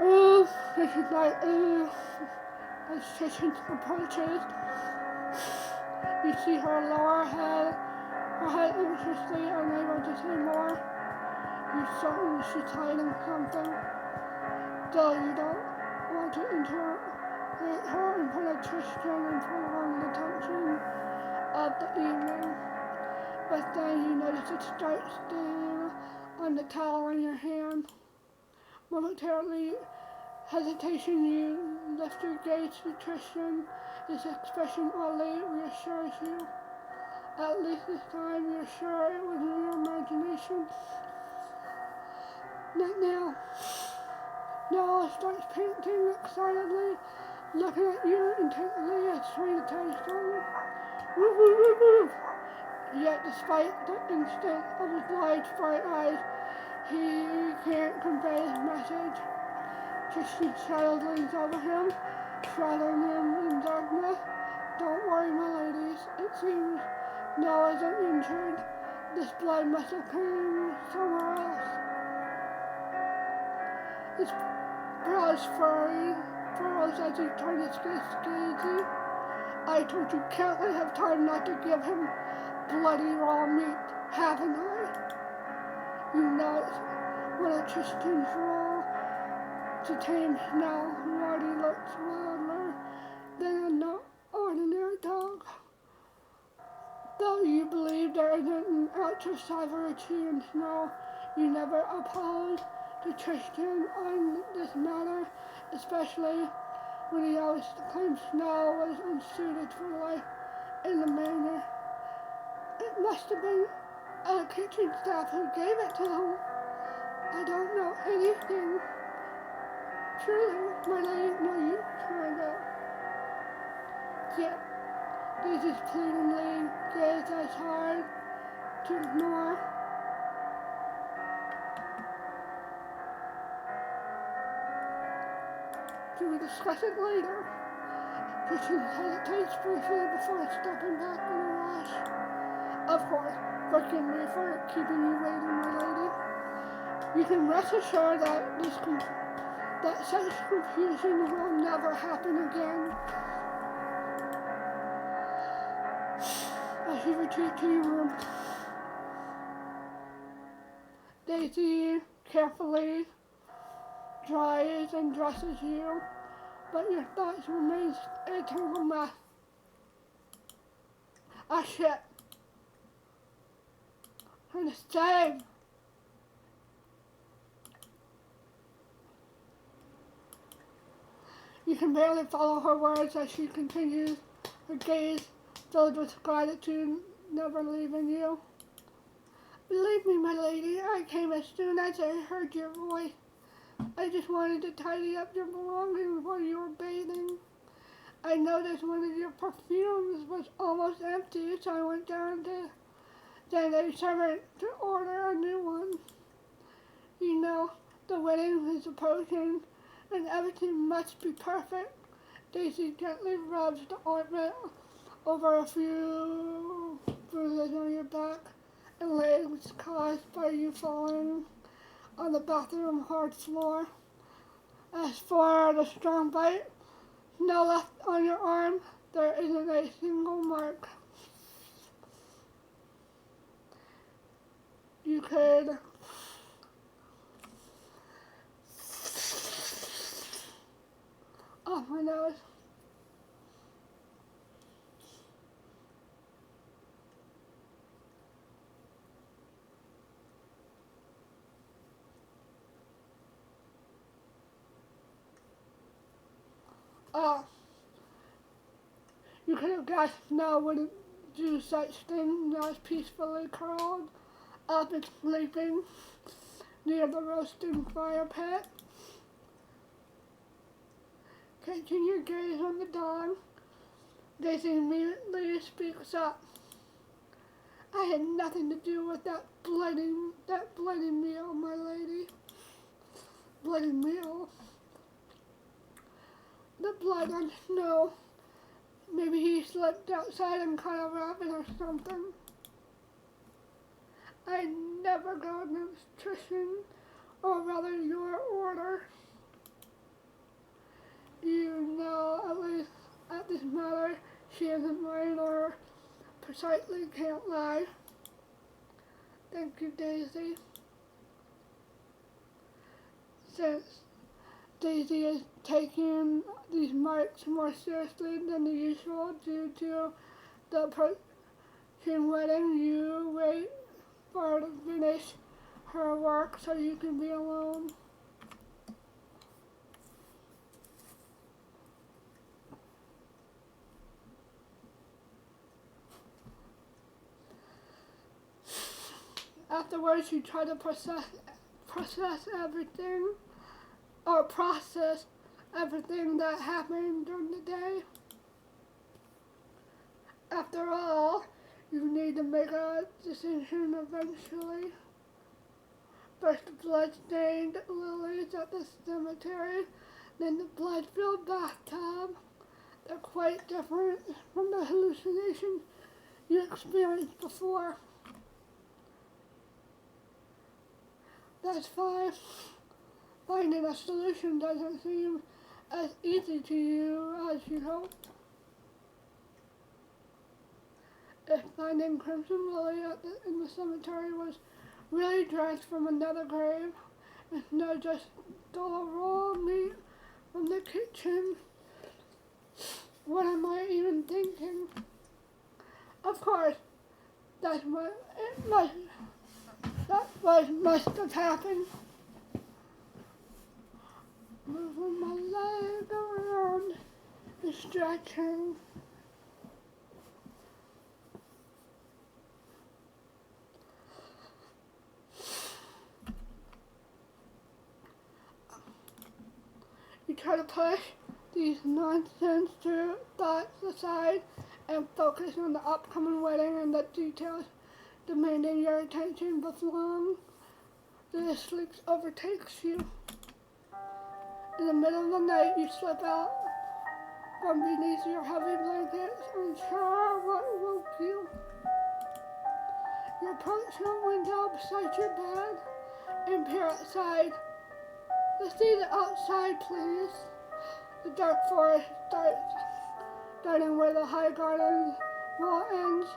Oh, this is like, as Tristan approaches, you see her lower her head anxiously, unable to say more. You're certain she's hiding something, though you don't want to interrogate her in front of Tristan and prolong the tension of the evening. But then you notice it starts standing on the towel in your hand. Momentarily hesitation, you lift your gaze to Tristan. His expression oddly reassures you. At least this time you're sure it was in your imagination. Not now. Noah starts panting excitedly, looking at you intently as trying to tell you something. Woof, woof, woof, woof. Yet despite the instinct of his large bright eyes, he can't convey his message. Tristan's shadow leans over him, shrouding him in darkness. Don't worry, my ladies. It seems Noah isn't injured. This blood must have come somewhere else. His brows furrows as he turns his gaze. I told you countless of times not to give him bloody raw meat, haven't I? You know it's one of Tristan's role to tame Snow, who already looks wilder than an ordinary dog. Though you believe there isn't an ounce of sovereignty in Snow, you never opposed to Tristan on this matter, especially when he always claimed Snow was unsuited for life in the manor. It must have been a kitchen staff who gave it to him. I don't know anything. Truly, my lady, no use trying to get Daisy's pleadingly gaze as hard to ignore. We discuss it later. Tristan hesitates briefly before stepping back in a rush. Of course, forgive me for keeping you waiting, my lady. You can rest assured that such confusion will never happen again. As you retreat to your room, Daisy carefully dries and dresses you, but your thoughts remain a total mess. Ah, shit. Trying to save. You can barely follow her words as she continues, her gaze filled with gratitude, never leaving you. Believe me, my lady, I came as soon as I heard your voice. I just wanted to tidy up your belongings while you were bathing. I noticed one of your perfumes was almost empty, so I went down to the servant to order a new one. You know, the wedding is approaching, and everything must be perfect. Daisy gently rubs the ointment over a few bruises on your back and legs caused by you falling on the bathroom hard floor. As for the strong bite, no left on your arm, there isn't a single mark. You could off my nose. You could have guessed no wouldn't do such thing as peacefully curled up and sleeping near the roasting fire pit. Catching your gaze on the dog, Daisy immediately speaks up. I had nothing to do with that bloody meal, my lady. Bloody meal? The blood on snow. Maybe he slipped outside and caught a rabbit or something. I never got an obstetrician, or rather your order. You know, at least at this matter, she isn't mine or precisely can't lie. Thank you, Daisy. Since Daisy is taking these marks more seriously than usual due to the approaching wedding, you wait for her to finish her work so you can be alone. Afterwards, you try to process everything that happened during the day. After all, you need to make a decision eventually. First the blood-stained lilies at the cemetery, then the blood-filled bathtub. They're quite different from the hallucination you experienced before. That's fine. Finding a solution doesn't seem as easy to you as you hoped. If finding Crimson Lily in the cemetery was really dragged from another grave, and not just dull raw meat from the kitchen, what am I even thinking? Of course, that's what must have happened. Moving my leg around and stretching. You try to push these nonsense thoughts aside and focus on the upcoming wedding and the details demanding your attention before the sleep overtakes you. In the middle of the night, you slip out from beneath your heavy blankets, unsure what woke you. You approach the window beside your bed and peer outside. Let's see the outside, please. The dark forest starting where the high garden wall ends.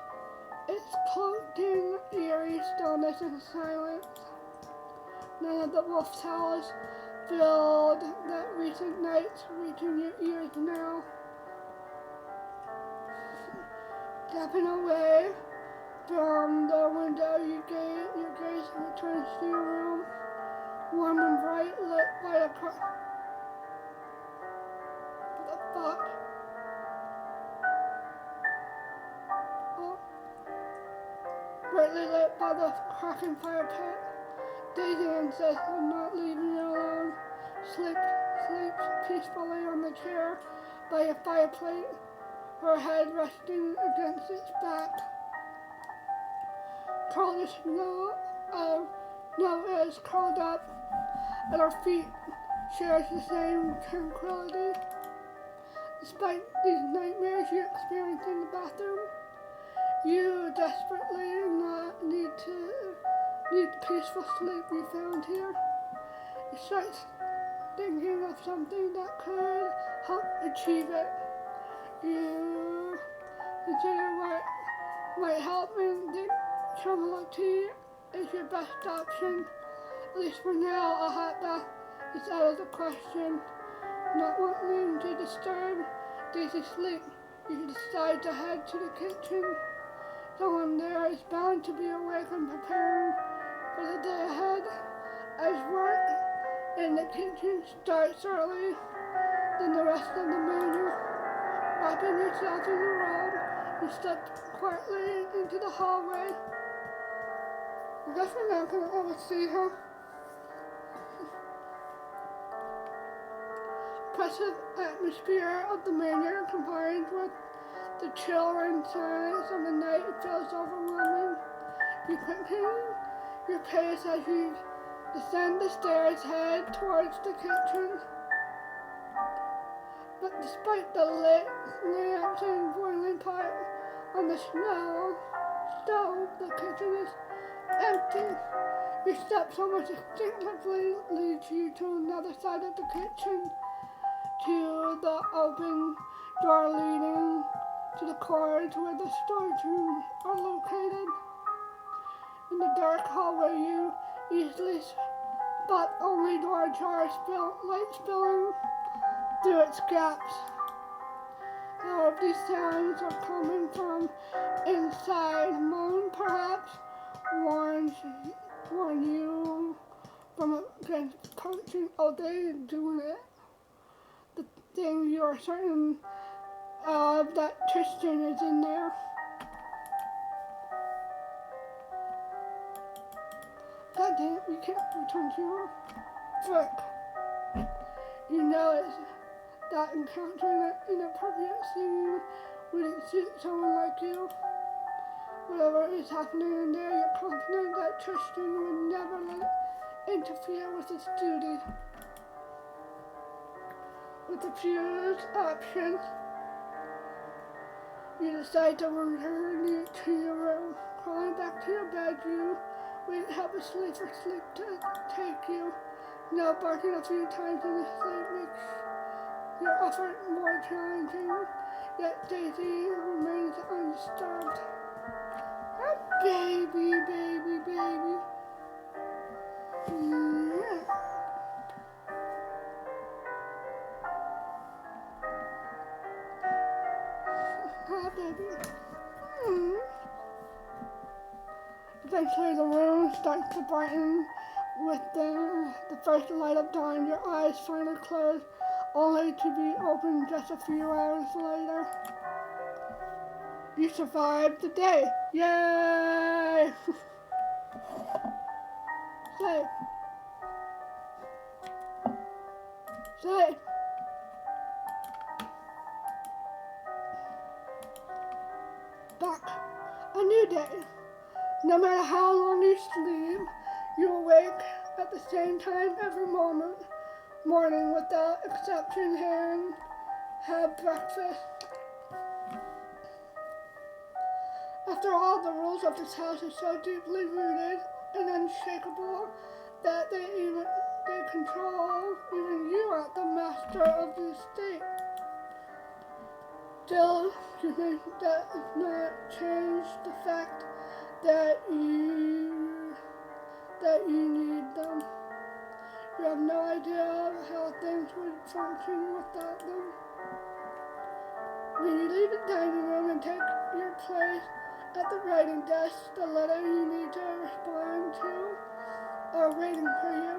It's cloaked in eerie stillness and silence. None of the wolf howls filled that recent nights reaching your ears now. Stepping away from the window, your gaze returns to your room, warm and bright, lit by a what the fuck? Oh. Brightly lit by the cracking fire pit. Daisy insists on not leaving you alone. Sleeps peacefully on the chair by a fireplace, her head resting against its back. Curled snow is curled up at her feet, shares the same tranquility. Despite these nightmares you experience in the bathroom, you desperately need peaceful sleep you found here. You start thinking of something that could help achieve it. You consider what might help and think chamomile tea is your best option. At least for now, a hot bath is out of the question. Not wanting to disturb Daisy's sleep, you decide to head to the kitchen. Someone there is bound to be awake and preparing for the day ahead. As work in the kitchen starts early than the rest of the manor, wrapping yourself in a robe, you step quietly into the hallway. I guess we're not going to ever see her. Oppressive atmosphere of the manor combined with the chill and silence of the night feels overwhelming. You quicken your pace as you descend the stairs, head towards the kitchen. But despite the lit lamps and boiling pot on the stove, the kitchen is empty. Your steps almost instinctively lead you to another side of the kitchen, to the open door leading to the corridor where the storage rooms are located. In the dark hallway, you easily spot only door jars, light spilling through its gaps. All of these sounds are coming from inside. Moan perhaps warn you from against punching all day and doing it. The thing you are certain of that Tristan is in there. God damn it, we can't return to your frick. You know that encountering an inappropriate scene wouldn't suit someone like you. Whatever is happening in there, you're confident that Tristan would never let it interfere with his duty. With a few options, you decide to return to your room. Crawling back to your bed, you wait helplessly for sleep to take you. Now barking a few times in the sleep makes your effort more challenging, yet Daisy remains undisturbed. Oh, baby. Hi, baby. Eventually the room starts to brighten with the first light of dawn. Your eyes finally close, only to be opened just a few hours later. You survived the day. Yay! Safe. Back. A new day. No matter how long you sleep, you awake at the same time every morning without exception, and have breakfast. After all, the rules of this house are so deeply rooted and unshakable that they control even you are the master of the estate. Still, you think that does not change the fact that you need them. You have no idea how things would function without them. When you leave the dining room and take your place at the writing desk, the letter you need to respond to are waiting for you.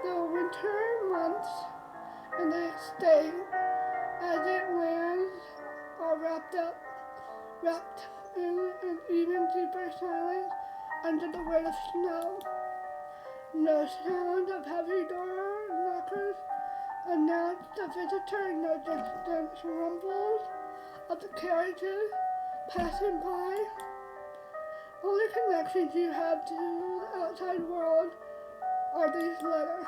The winter months and the estate, as it lands, are wrapped in an even deeper silence under the weight of snow. No sound of heavy door knockers announce the visitor, no distant rumbles of the carriages passing by. Only connections you have to the outside world are these letters.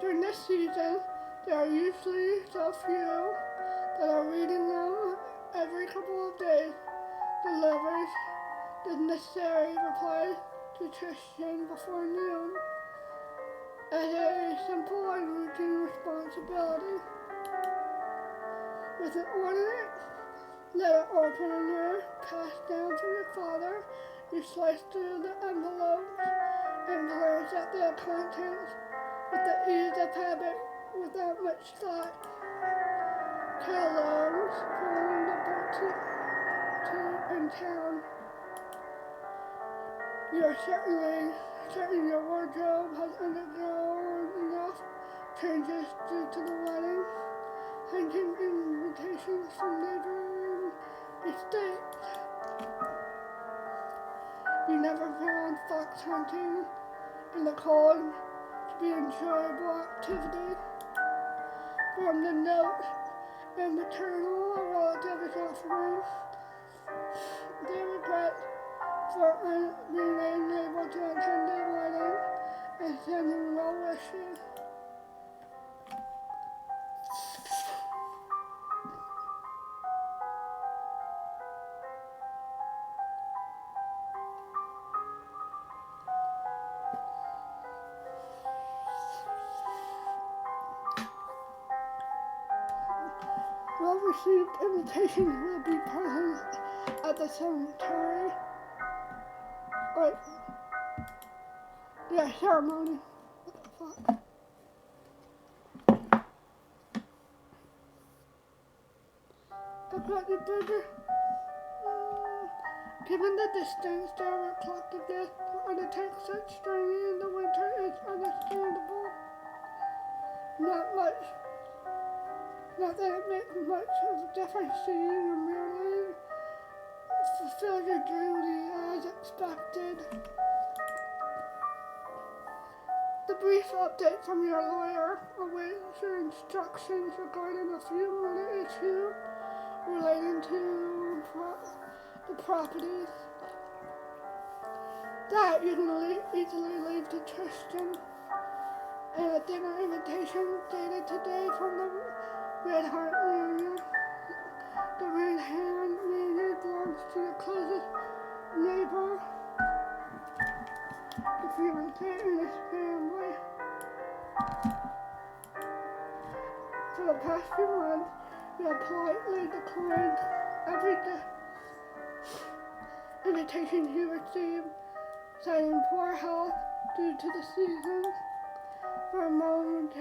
During this season, there are usually so few that are reading them every couple of days delivers the necessary reply to Tristan before noon as a simple and routine responsibility. With an ornate letter opener passed down from your father, you slice through the envelopes and glance at their contents with the ease of habit without much thought. Kellogg's from the boutique in town. You're certain your wardrobe has undergone enough changes due to the wedding, hunting invitations from neighboring estates. You never found fox hunting in the cold to be an enjoyable activity. From the note and maternal relatives offering, they regret for being unable to attend their wedding and sending well wishes. Well-received invitations will be present at the cemetery. Ceremony. What the fuck? I've got your burger. Given the distance, there are collective deaths to undertake such journey in the winter is understandable. Not that it makes much of a difference to you, you merely fulfill your duty as expected. The brief update from your lawyer awaits your instructions regarding a few minor issues relating to the properties that you can easily leave to Tristan, and a dinner invitation dated today from the Red Heart Manor. The Red Hand Manor belongs to the closest neighbor, the fiancé and his family. For the past few months, you have politely declined every invitation you received, citing poor health due to the season. For a moment,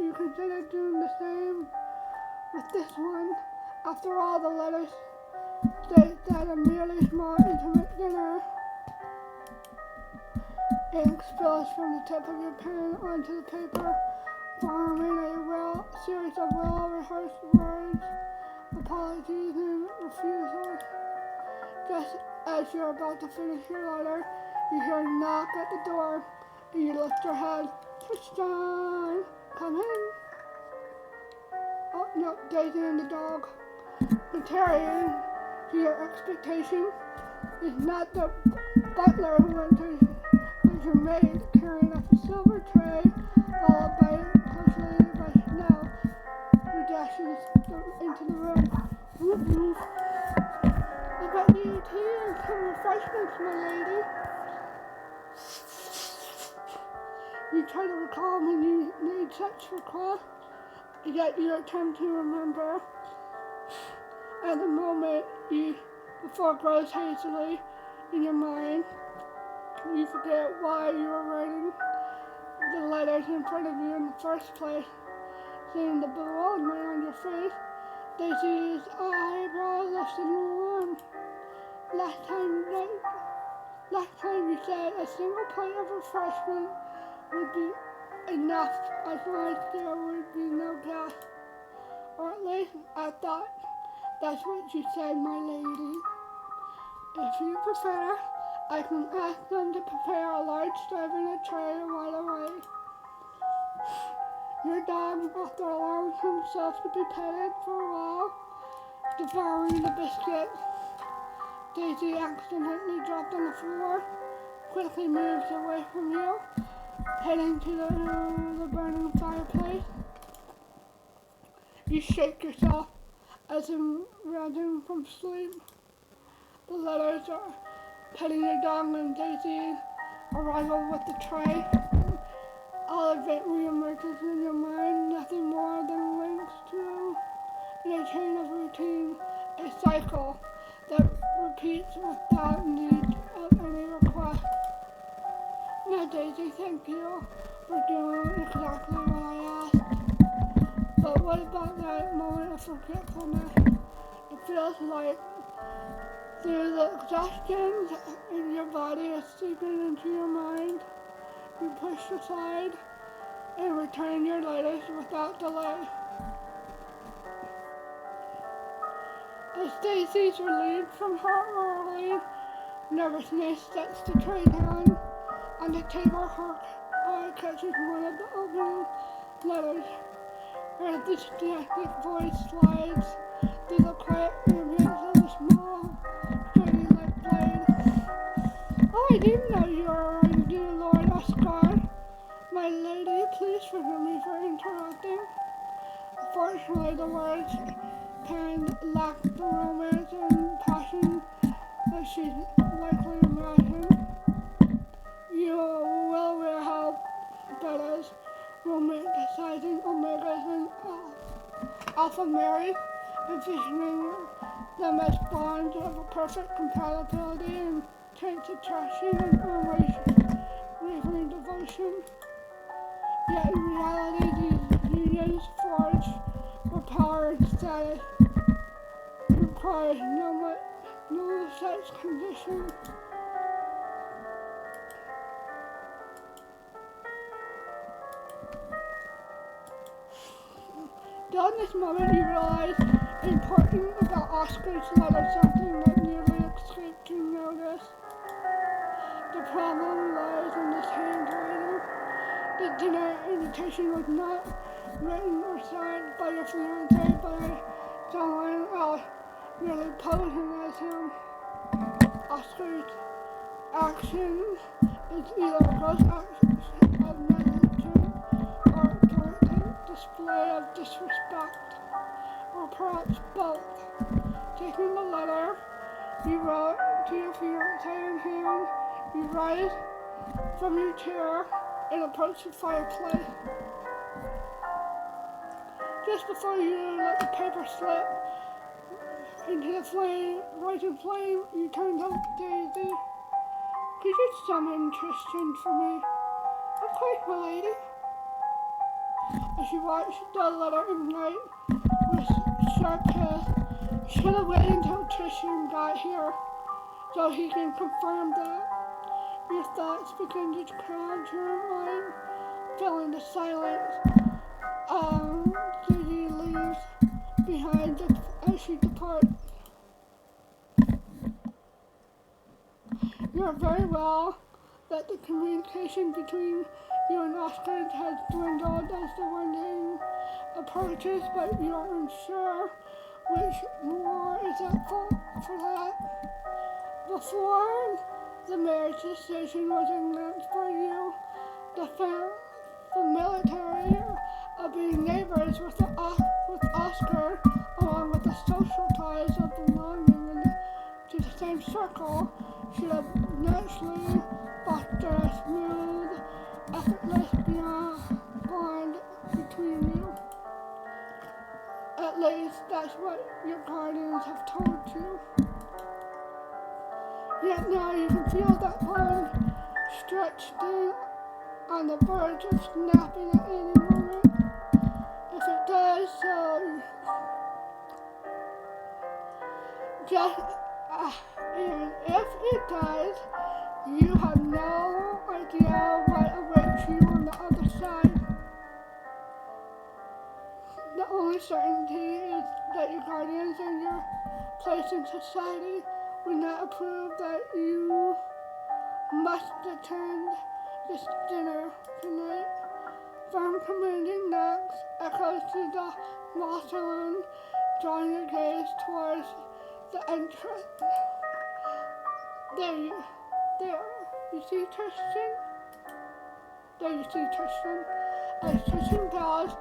you considered doing the same with this one. After all, the letters state that a merely small, intimate dinner ink spills from the tip of your pen onto the paper, forming a series of well-rehearsed words, apologies, and refusals. Just as you're about to finish your letter, you hear a knock at the door, and you lift your head. Tristan, come in. Oh, no, Daisy and the dog. Contrary to your expectation, is not the butler who enters, but your maid carrying up a silver tray, followed by closely by Chanel, who dashes into the room. Woof woof. I got you tea and some refreshments, my lady. You try to recall when you made such requests, yet you attempt to remember. At the moment, before it grows hazily in your mind, you forget why you were writing the letters in front of you in the first place. Seeing the bewilderment on your face, Daisy's eyebrows lifted in alarm. Last time you said a single plate of refreshment would be enough as long as there would be no guests. Or at least I thought that's what you said, my lady. If you prefer, I can ask them to prepare a large serving tray right away. Your dog, after allowing himself to be petted for a while, devouring the biscuit Daisy accidentally dropped on the floor, quickly moves away from you, heading to the burning fireplace. You shake yourself as if rousing from sleep. The letters are petting your dog and Daisy arrival with the tray. All of it reemerges in your mind, nothing more than links to a chain of routine, a cycle that repeats without need of any request. Now, Daisy, thank you for doing exactly what I asked. But what about that moment of forgetfulness? It feels like the exhaustion in your body is seeping into your mind. You push aside and return your letters without delay. As Daisy's relieved from her early nervousness sets the tray down on the table, her eye catches one of the open letters. Her disconnected voice slides through the quiet ambience of a small, sturdy lead blade. Oh, I didn't know you were around, dear Lord Oscar. My lady, please forgive me for interrupting. Fortunately, the words penned lacked the romance and passion that she'd likely imagined. You will wear how Betta's romanticizing omegas and alpha marys, envisioning them as bonds of perfect compatibility and intense attraction and unwavering devotion. Yet in reality, these unions forged for power and status requires no such condition. During this moment, you realize the important about Oscar's letter, something that nearly escaped your notice. The problem lies in his handwriting. The dinner invitation was not written or signed by your fiancé, but by someone else, really posing as him. Oscar's action is either a gross act of negligence or a blatant display of disrespect, or perhaps both. Taking the letter you wrote to your fiancé in hand, you rise from your chair and approach the fireplace. Just before you let the paper slip into the rising flame, you turn to Daisy. Could you summon Tristan for me? Of course, my lady. As you watch the letter ignite with sharp hiss, should have waited until Tristan got here so he can confirm that. Your thoughts begin to crowd your mind, filling the silence. Daisy leaves behind as she departs. You know very well that the communication between you and Oscar has dwindled as the wedding approaches, but you are unsure which more is at fault for that. Before the marriage decision was announced by you, the familiarity of being neighbors with Oscar, along with the social ties of belonging to the same circle, should have naturally fostered a smooth, effortless bond between you. At least that's what your guardians have told you. Yet now you can feel that bond stretched thin on the verge of snapping at any moment. If it does so, and if it does, you have no idea what awaits you on the other side. The only certainty is that your guardians and your place in society would not approve that you must attend this dinner tonight. Firm commanding knocks echoes through the small saloon, drawing your gaze towards the entrance. There, you see Tristan? There you see Tristan. As Tristan bows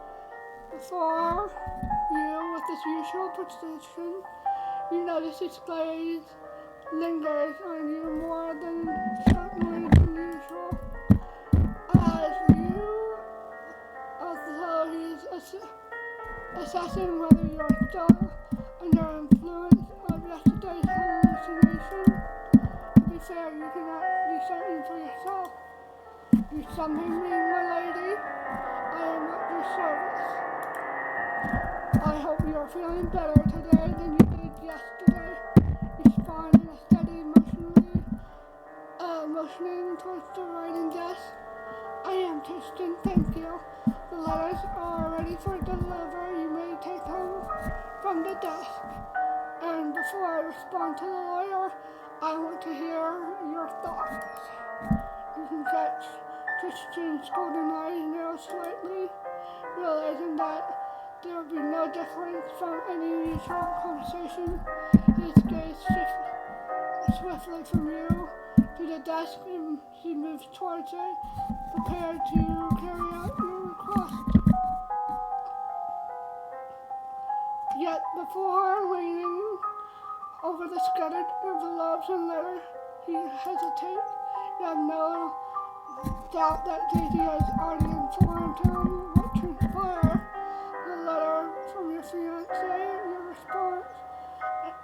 before you with his usual precision, you notice his gaze lingers on you more than certainly than usual. As though he's assessing whether you're still under influence of yesterday's hallucination. To be fair, you cannot be certain for yourself. You summon me, my lady. I am at your service. I hope you are feeling better today than you did yesterday. You respond in a steady motioning towards the writing desk. I am Tristan, thank you. The letters are ready for delivery. You may take them from the desk. And before I respond to the lawyer, I want to hear your thoughts. You can catch Tristan's golden eyes narrow slightly, realizing that there will be no difference from any usual conversation. His gaze shifts swiftly from you to the desk, and he moves towards it, prepared to carry out your request. Yet before leaning over the scattered envelopes and letters, he hesitates. You have no doubt that Daisy has already informed him what transpired. The letter from your fiancé, your response,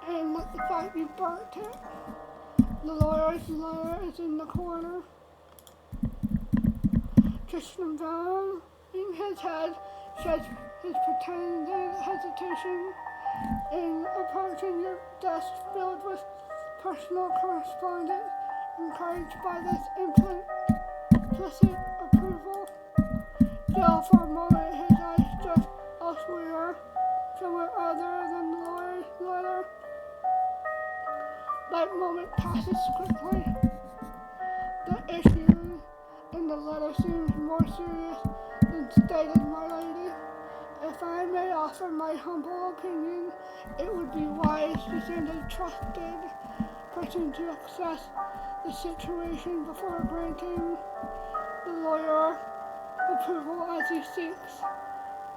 and the fact you burnt it. The lawyer's letter is in the corner. Tristan Brown, in his head, sheds his pretended hesitation in approaching your desk filled with personal correspondence, encouraged by this implicit approval. Still, for a moment, his eyes drift elsewhere, somewhere other than the lawyer's letter. That moment passes quickly. The issue in the letter seems more serious than stated, my lady. If I may offer my humble opinion, it would be wise to send a trusted person to assess the situation before granting the lawyer approval as he seeks.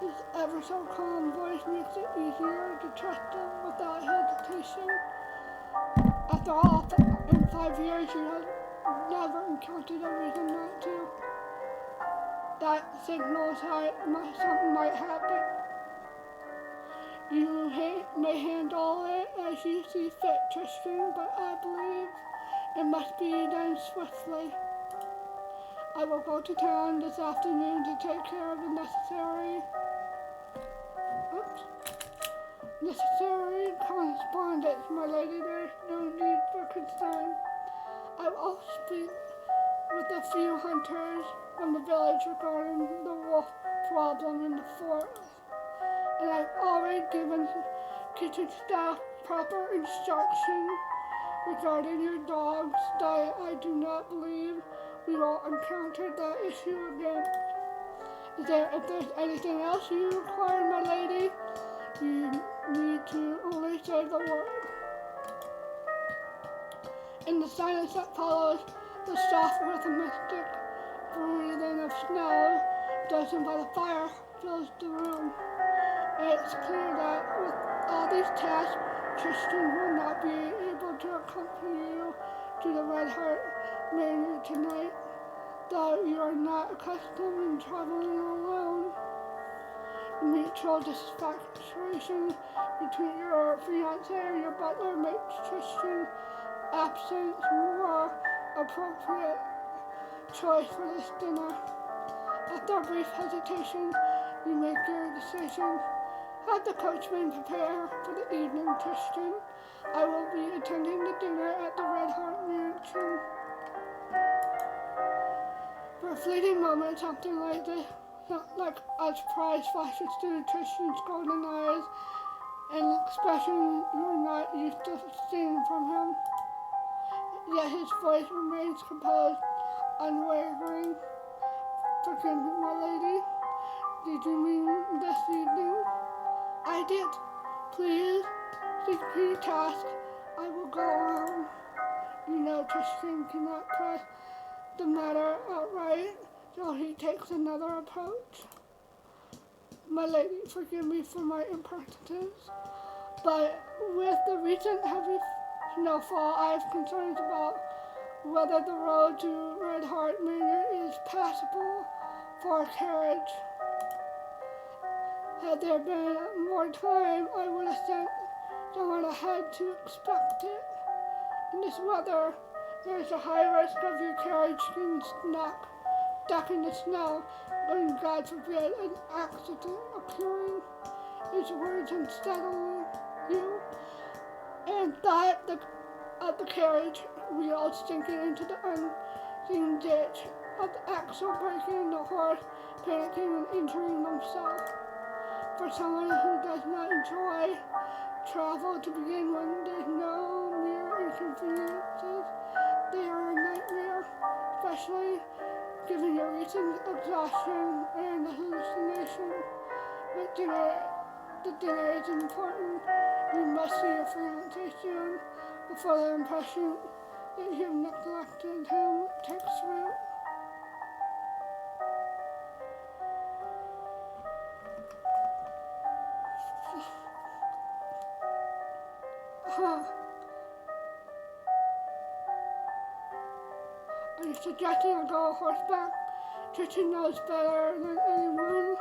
His ever so calm voice makes it easier to trust him without hesitation. After all, in 5 years you have never encountered a reason not to. That signals something might happen. You may handle it as you see fit, Tristan, but I believe it must be done swiftly. I will go to town this afternoon to take care of the necessary correspondence, my lady. There is no need for concern. I will also speak with a few hunters from the village regarding the wolf problem in the forest. And I've already given kitchen staff proper instruction regarding your dog's diet. I do not believe we will encounter that issue again. If there's anything else you require, my lady, you need to only say the word. In the silence that follows, the soft rhythmic breathing of snow dozing by the fire fills the room. It's clear that with all these tasks, Tristan will not be able to accompany you to the Red Heart Manor tonight, though you are not accustomed in traveling alone. The mutual dissatisfaction between your fiancé and your butler makes Tristan's absence more appropriate choice for this dinner. After a brief hesitation, you make your decision. Have the coachman prepare for the evening, Tristan. I will be attending the dinner at the Red Heart Mansion. For a fleeting moment, something like a surprise flashes through Tristan's golden eyes, an expression you're not used to seeing from him. Yet his voice remains composed, unwavering. Forgive me, my lady. Did you mean this evening? I did. Please, the key task. I will go on. You know but Tristan cannot press the matter outright, so he takes another approach. My lady, forgive me for my impertinence, but with the recent heavy snowfall, I have concerns about whether the road to Red Heart Manor is passable for a carriage. Had there been more time, I would have sent someone ahead to expect it. In this weather, there is a high risk of your carriage getting stuck in the snow, and God forbid an accident occurring. His words unsettled you, and thought of the carriage wheels sinking into the unseen ditch, of the axle breaking and the horse panicking and injuring themselves. For someone who does not enjoy travel to begin with, there's no mere inconveniences. They are a nightmare, especially given your recent exhaustion and the hallucination. But the dinner is important. You must see your fiancé soon before the impression that you've neglected him takes root. Are you suggesting I go horseback? Tristan knows better than anyone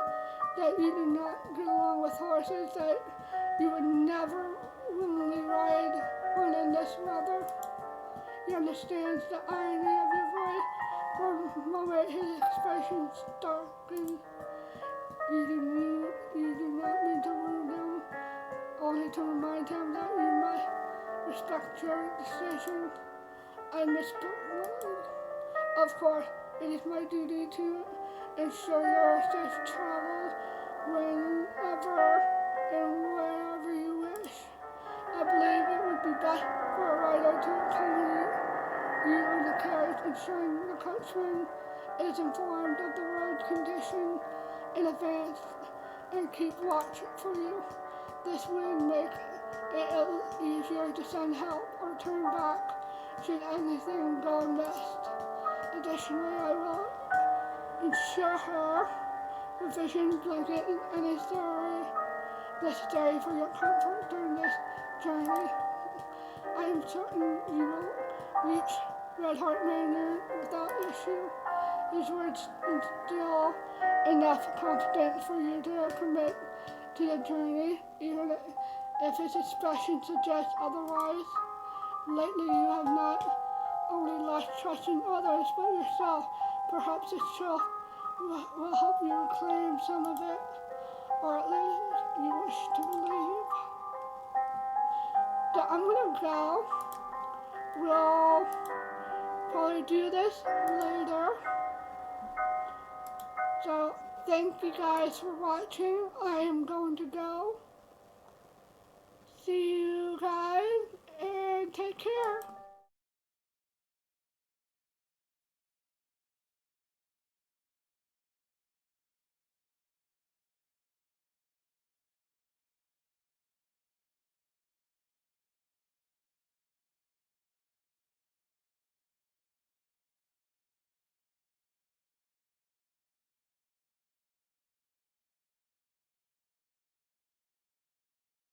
that you do not get along with horses, that you would never willingly ride one in this weather. He understands the irony of your voice. For a moment, his expression darkened. You do not mean to wound him, only to remind him that you must respect your decision. I misspoke. Of course, it is my duty to ensure your safe travels whenever and wherever you wish. I believe it would be best for a rider to accompany you in the carriage, ensuring the coachman is informed of the road condition in advance and keep watch for you. This would make it easier to send help or turn back should anything go amiss. Additionally, I will ensure her provision blanket and necessary for your comfort during this journey. I am certain you will reach Red Heart Manor without issue. His words instill enough confidence for you to commit to the journey, even if his expression suggests otherwise. Lately, you have not only lost trust in others, but yourself. Perhaps this trust will help you reclaim some of it, or at least you wish to believe. So I'm gonna go. We'll probably do this later. So thank you guys for watching. I am going to go. See you.